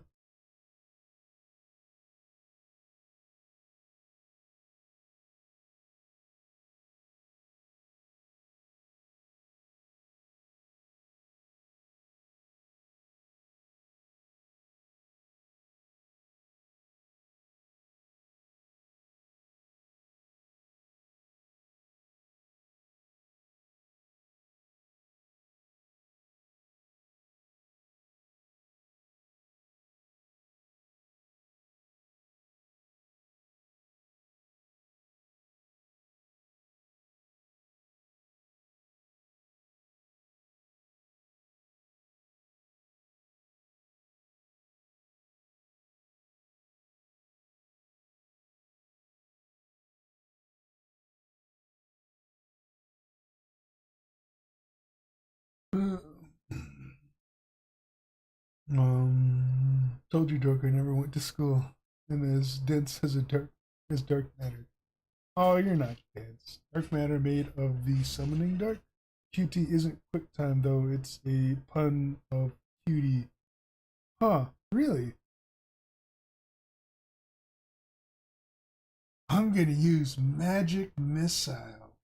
Told you, Dork, I never went to school. And as dense as dark matter. Oh, you're not dense. Dark matter made of the summoning dark. Qt isn't QuickTime though. It's a pun of cutie. Huh? Really? I'm gonna use magic missile.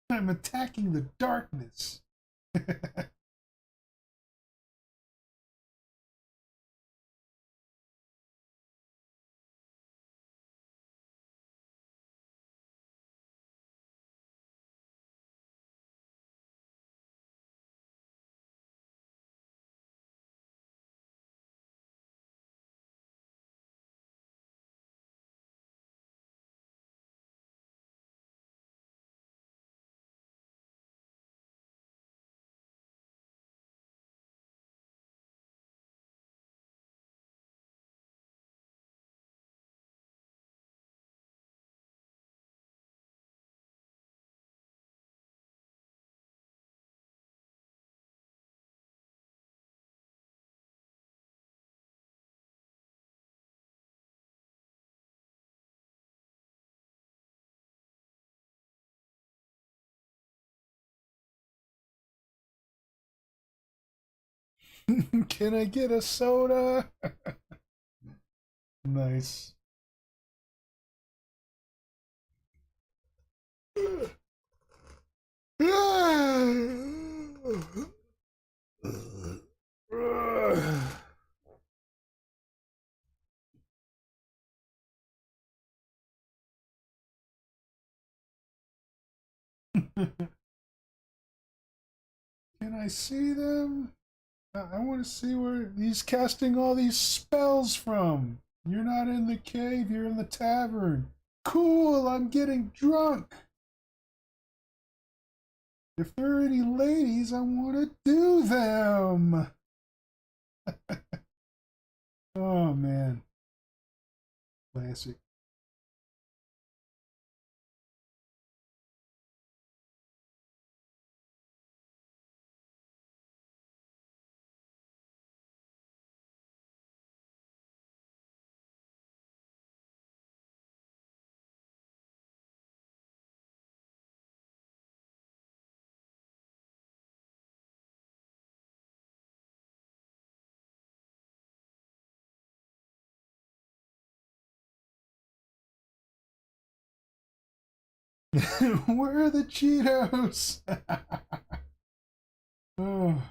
I'm attacking the darkness. Can I get a soda? Nice. Can I see them? I want to see where he's casting all these spells from. You're not in the cave, you're in the tavern. Cool, I'm getting drunk. If there are any ladies, I want to do them. Oh, man. Classic. Where are the Cheetos? Oh.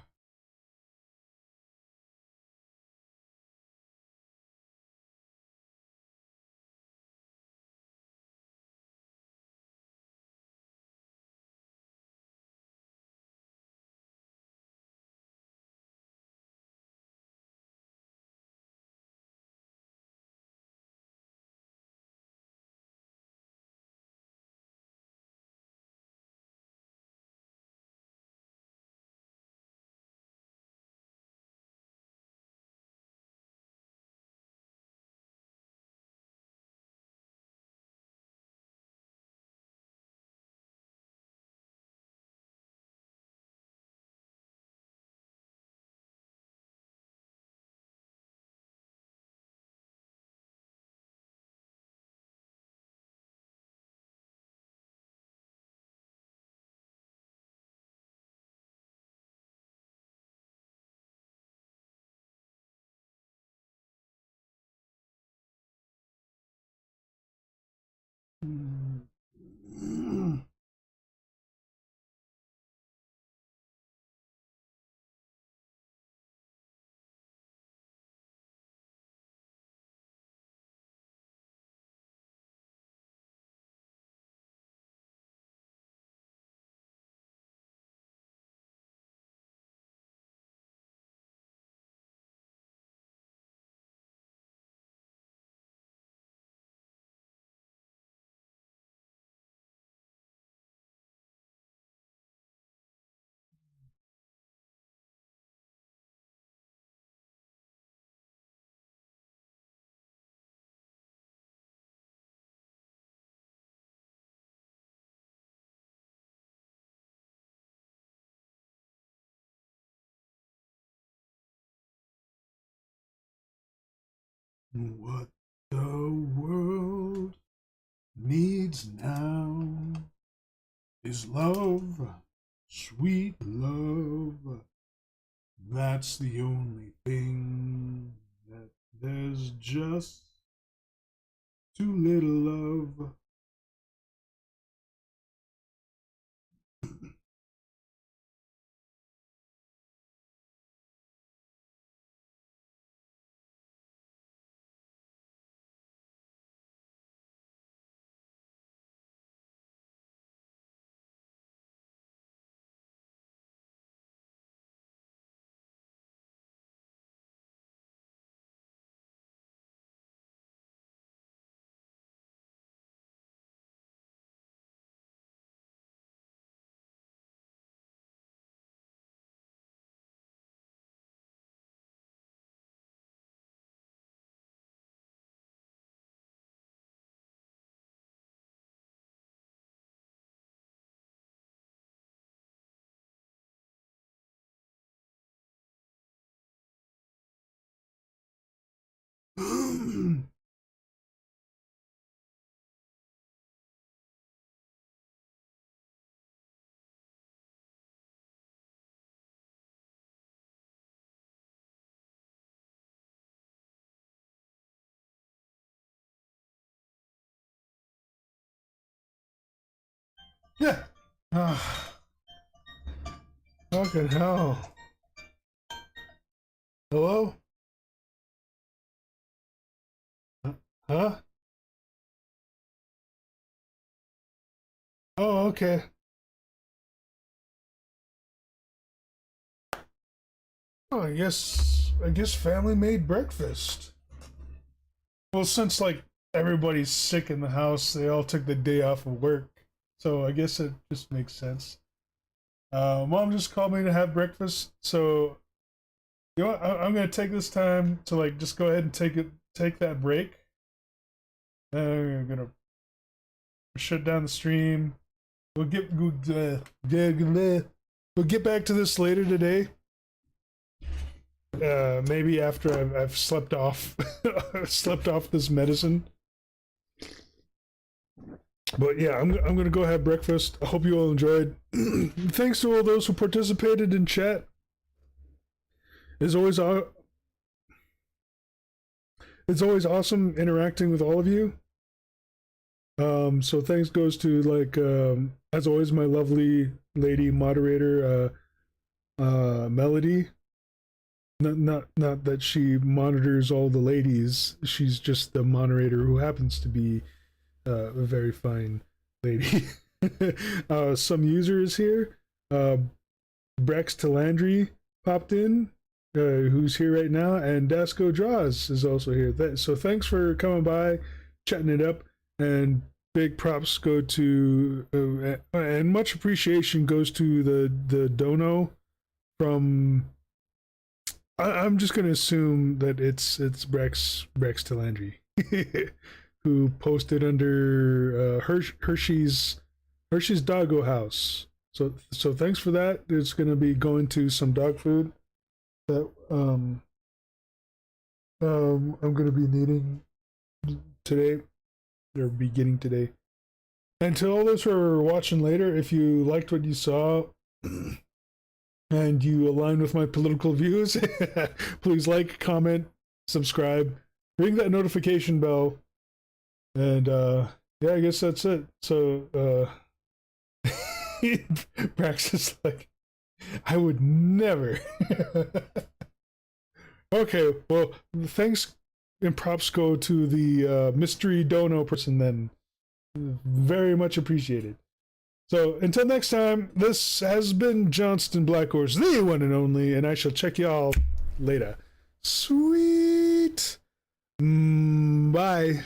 What the world needs now is love, sweet love. That's the only thing that there's just too little of. Yeah. Fucking hell. Hello? Huh? Oh, okay. Oh, I guess family made breakfast. Well, since like everybody's sick in the house, they all took the day off of work. So I guess it just makes sense. Mom just called me to have breakfast, so you know what? I'm gonna take this time to like just go ahead and take that break. I'm gonna shut down the stream. We'll get back to this later today. Maybe after I've slept off slept off this medicine. But yeah, I'm gonna go have breakfast. I hope you all enjoyed. Thanks to all those who participated in chat. It's always awesome interacting with all of you. So thanks goes to like as always my lovely lady moderator Melody. Not that she monitors all the ladies. She's just the moderator who happens to be a very fine lady. Some users here. Brex Talandry popped in, who's here right now, and Dasco Draws is also here. So thanks for coming by, chatting it up, and big props go to and much appreciation goes to the dono from. I'm just gonna assume that it's Brex Talandry who posted under Hershey's Doggo House. So thanks for that. It's gonna be going to some dog food that I'm gonna be needing today or be getting today. And to all those who are watching later, if you liked what you saw and you align with my political views, please like, comment, subscribe, ring that notification bell, and yeah, I guess that's it. So Brax is like, I would never. Okay, well, thanks and props go to the mystery dono person then. Very much appreciated. So until next time, this has been Johnston Blackhorse, the one and only, and I shall check y'all later. Sweet. Bye.